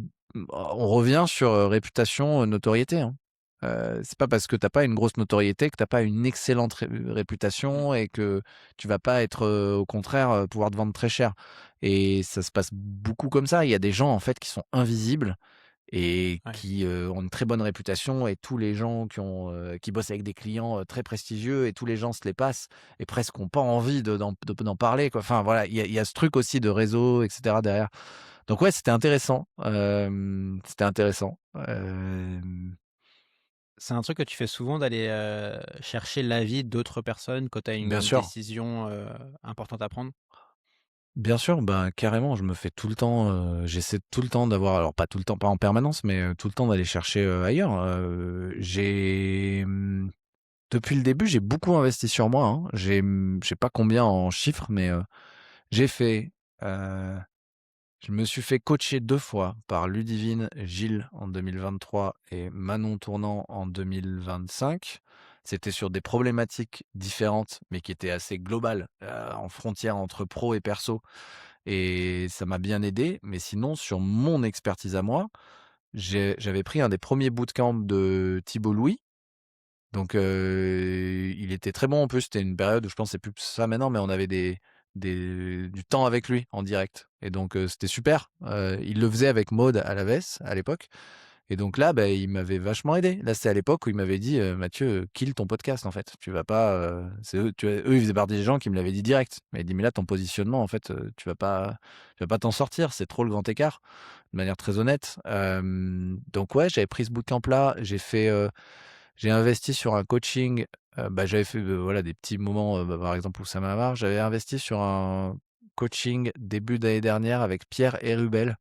on revient sur réputation, notoriété. Hein. C'est pas parce que t'as pas une grosse notoriété que t'as pas une excellente Mm. réputation et que tu vas pas être, au contraire, pouvoir te vendre très cher. Et ça se passe beaucoup comme ça. Il y a des gens en fait qui sont invisibles et Ouais. qui ont une très bonne réputation et tous les gens qui bossent avec des clients très prestigieux et tous les gens se les passent et presque n'ont pas envie d'en parler, quoi. Enfin voilà, il y a ce truc aussi de réseau, etc. derrière. Donc ouais, c'était intéressant. C'était intéressant. C'est un truc que tu fais souvent d'aller chercher l'avis d'autres personnes quand tu as Bien une sûr, décision importante à prendre. bien sûr, bah carrément, je me fais tout le temps, j'essaie tout le temps d'avoir, alors pas tout le temps, pas en permanence, mais tout le temps d'aller chercher ailleurs. Depuis le début, j'ai beaucoup investi sur moi. Hein. Je sais pas combien en chiffres, mais j'ai fait. euh, je me suis fait coacher 2 fois par Ludivine Gilles en 2023 et Manon Tournant en 2025. C'était sur des problématiques différentes, mais qui étaient assez globales, en frontière entre pro et perso. Et ça m'a bien aidé. Mais sinon, sur mon expertise à moi, j'avais pris un des premiers bootcamps de Thibault Louis. Donc, il était très bon en plus. C'était une période où je pense que c'est plus ça maintenant, mais on avait du temps avec lui en direct. Et donc, c'était super. Il le faisait avec Maud à la Vesse à l'époque. Et donc là, bah, il m'avait vachement aidé. Là, c'était à l'époque où il m'avait dit Mathieu, kill ton podcast en fait. Tu vas pas. C'est eux, eux, ils faisaient partie des gens qui me l'avaient dit direct. Mais il dit mais là, ton positionnement en fait, tu vas pas t'en sortir. C'est trop le grand écart, de manière très honnête. Donc ouais, j'avais pris ce bootcamp là. J'ai investi sur un coaching, bah, j'avais fait, voilà, des petits moments, bah, par exemple, où ça m'a marre. J'avais investi sur un coaching début d'année dernière avec Pierre Hérubel,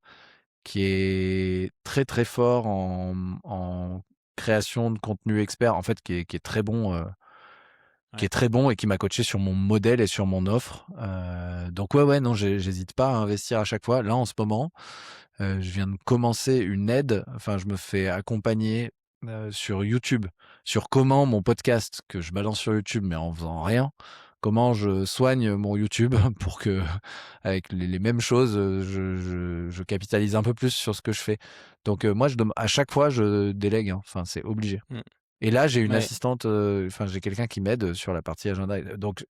qui est très, très fort en création de contenu expert, en fait, qui est très bon, qui est Ouais. très bon et qui m'a coaché sur mon modèle et sur mon offre. Donc ouais, ouais, non, j'hésite pas à investir à chaque fois. Là, en ce moment, je viens de commencer une aide, enfin, je me fais accompagner sur YouTube, sur comment mon podcast que je balance sur YouTube, mais en faisant rien, comment je soigne mon YouTube pour que, avec les mêmes choses, je capitalise un peu plus sur ce que je fais. Donc, moi, à chaque fois, je délègue, hein. Enfin, c'est obligé. Mm. Et là, j'ai une Ouais. assistante, enfin, j'ai quelqu'un qui m'aide sur la partie agenda. Donc,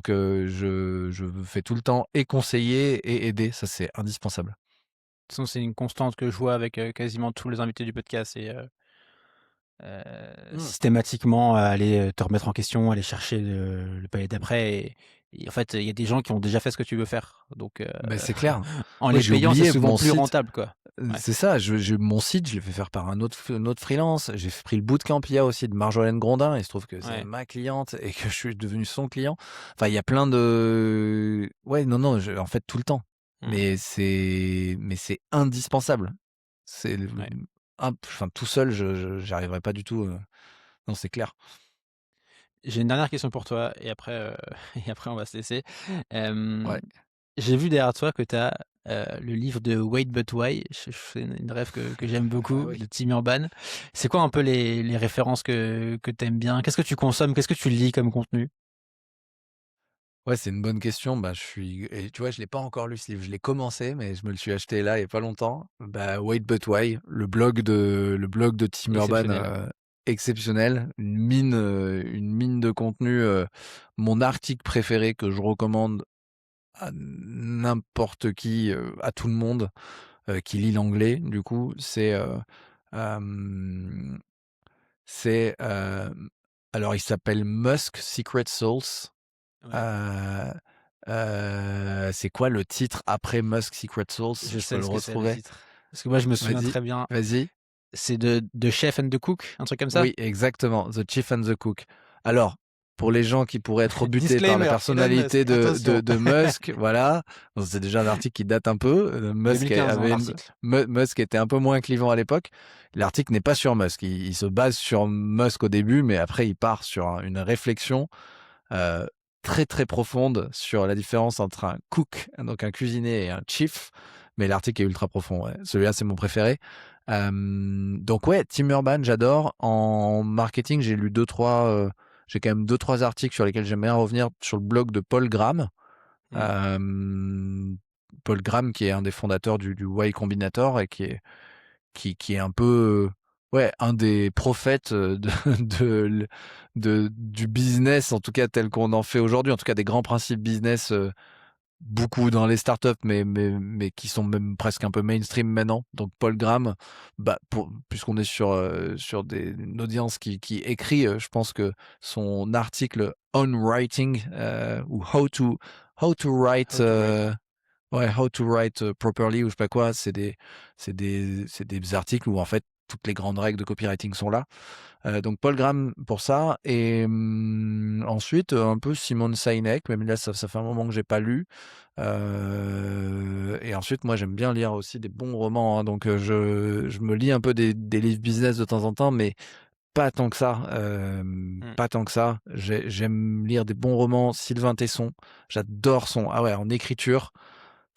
je fais tout le temps et conseiller et aider. Ça, c'est indispensable. De toute façon, c'est une constante que je vois avec quasiment tous les invités du podcast. Et Mmh. systématiquement aller te remettre en question, aller chercher le palier d'après. Et en fait, il y a des gens qui ont déjà fait ce que tu veux faire. Donc, Beh, c'est clair. en Moi, les j'ai payant, c'est oublié souvent mon plus site. rentable, quoi. Ouais. C'est ça, mon site, je l'ai fait faire par un autre freelance. J'ai pris le bootcamp IA aussi de Marjolaine Grondin. Il se trouve que c'est Ouais. ma cliente et que je suis devenu son client. Enfin, il y a plein de... Ouais, non, non, en fait, tout le temps. Mm. Mais c'est indispensable. C'est Ouais. enfin, tout seul, j'arriverai pas du tout. Non, c'est clair. J'ai une dernière question pour toi et après, et après on va se laisser. Ouais. Hem, j'ai vu derrière toi que tu as, le livre de Wait But Why. C'est une ref que j'aime Ah beaucoup, oui. de Tim Urban. C'est quoi un peu les références que tu aimes bien? Qu'est-ce que tu consommes? Qu'est-ce que tu lis comme contenu? Ouais, c'est une bonne question. Bah, et tu vois, je l'ai pas encore lu ce livre. Je l'ai commencé, mais je me le suis acheté là il y a pas longtemps. Bah, Wait But Why, le blog de Tim Urban, Exceptionnel. exceptionnel, une mine de contenu. Mon article préféré que je recommande à n'importe qui, à tout le monde qui lit l'anglais. Du coup, c'est Euh, c'est alors il s'appelle Musk Secret Sauce. Ouais. Euh, c'est quoi le titre après Musk Secret Sauce? Je Je peux sais le ce que c'est le retrouver. titre. Parce que moi, je me souviens Vas-y, très bien. vas-y. C'est de Chef and the Cook, un truc comme ça? Oui, exactement. The Chief and the Cook. Alors, pour les gens qui pourraient être rebutés par la Disclaimer, Elon personnalité Musk, attention. de Musk, voilà. Bon, c'est déjà un article qui date un peu. 2015, hein, l'article. Musk était un peu moins clivant à l'époque. L'article n'est pas sur Musk. Il se base sur Musk au début, mais après, il part sur une réflexion euh, très très profonde sur la différence entre un cook, donc un cuisinier, et un chief. Mais l'article est ultra profond. Ouais. Celui-là, c'est mon préféré. Donc ouais, Tim Urban, j'adore. En marketing, j'ai lu j'ai quand même deux trois articles sur lesquels j'aime bien revenir sur le blog de Paul Graham. Mm. Paul Graham, qui est un des fondateurs du Y Combinator et qui est un peu ouais, un des prophètes du business, en tout cas tel qu'on en fait aujourd'hui, en tout cas des grands principes business, beaucoup dans les startups, mais qui sont même presque un peu mainstream maintenant. Donc Paul Graham, puisqu'on est sur une audience qui écrit, je pense que son article On Writing ou How to Write How to write, ouais. ouais, How to Write Properly ou je sais pas quoi, c'est des articles où en fait toutes les grandes règles de copywriting sont là. Donc Paul Graham pour ça. Et ensuite, un peu Simone Sinek, même là, ça fait un moment que j'ai pas lu. Et ensuite, moi, j'aime bien lire aussi des bons romans. Hein, donc, je me lis un peu des livres business de temps en temps, mais pas tant que ça. Mm. Pas tant que ça. J'aime lire des bons romans. Sylvain Tesson, j'adore ah ouais, en écriture.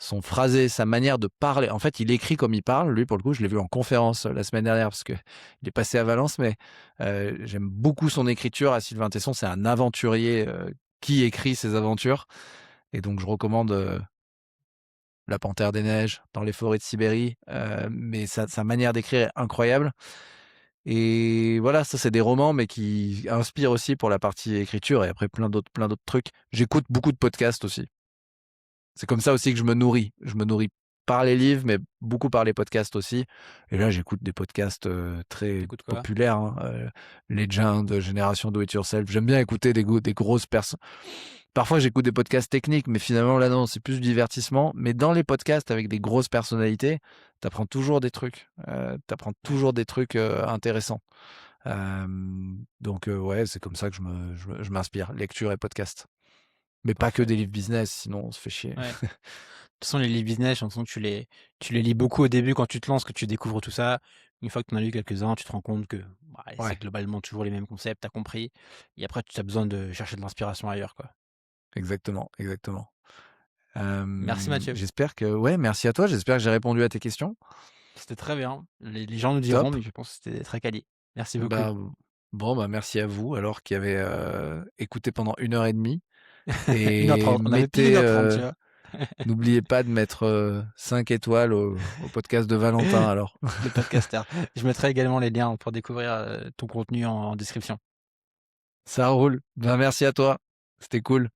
Son phrasé, sa manière de parler. En fait, il écrit comme il parle. Lui, pour le coup, je l'ai vu en conférence la semaine dernière parce que il est passé à Valence. Mais j'aime beaucoup son écriture. À Sylvain Tesson, c'est un aventurier qui écrit ses aventures. Et donc, je recommande La Panthère des Neiges, Dans les forêts de Sibérie. Mais sa manière d'écrire est incroyable. Et voilà, ça, c'est des romans, mais qui inspirent aussi pour la partie écriture. Et après, plein d'autres trucs. J'écoute beaucoup de podcasts aussi. C'est comme ça aussi que je me nourris. Je me nourris par les livres, mais beaucoup par les podcasts aussi. Et là, j'écoute des podcasts très T'écoutes quoi? populaires. Hein, Legend, Génération Do It Yourself. J'aime bien écouter des grosses personnes. Parfois, j'écoute des podcasts techniques, mais finalement, là, non, c'est plus du divertissement. Mais dans les podcasts avec des grosses personnalités, t'apprends toujours des trucs. T'apprends Ouais, toujours des trucs intéressants. Euh, donc, ouais, c'est comme ça que je m'inspire. Lecture et podcast. Mais pas que parfait. des livres business, sinon on se fait chier. Ouais. De toute façon, les livres business, j'ai l'impression que tu les lis beaucoup au début quand tu te lances, que tu découvres tout ça. Une fois que tu en as lu quelques-uns, tu te rends compte que bah, c'est Ouais, globalement toujours les mêmes concepts, t'as compris. Et après, tu as besoin de chercher de l'inspiration ailleurs, quoi. exactement, exactement. Merci Mathieu. J'espère que, ouais, merci à toi. J'espère que j'ai répondu à tes questions. C'était très bien. Les gens nous diront, Top. mais je pense que c'était très quali. Merci beaucoup. Bah, bon, bah, merci à vous, alors qui avez écouté pendant 1 heure et demie. Et 1h30, on avait pile 1h30, tu vois. n'oubliez pas de mettre 5 étoiles au podcast de Valentin, alors. Le podcaster. Je mettrai également les liens pour découvrir ton contenu en description. Ça roule. Ben, merci à toi. C'était cool.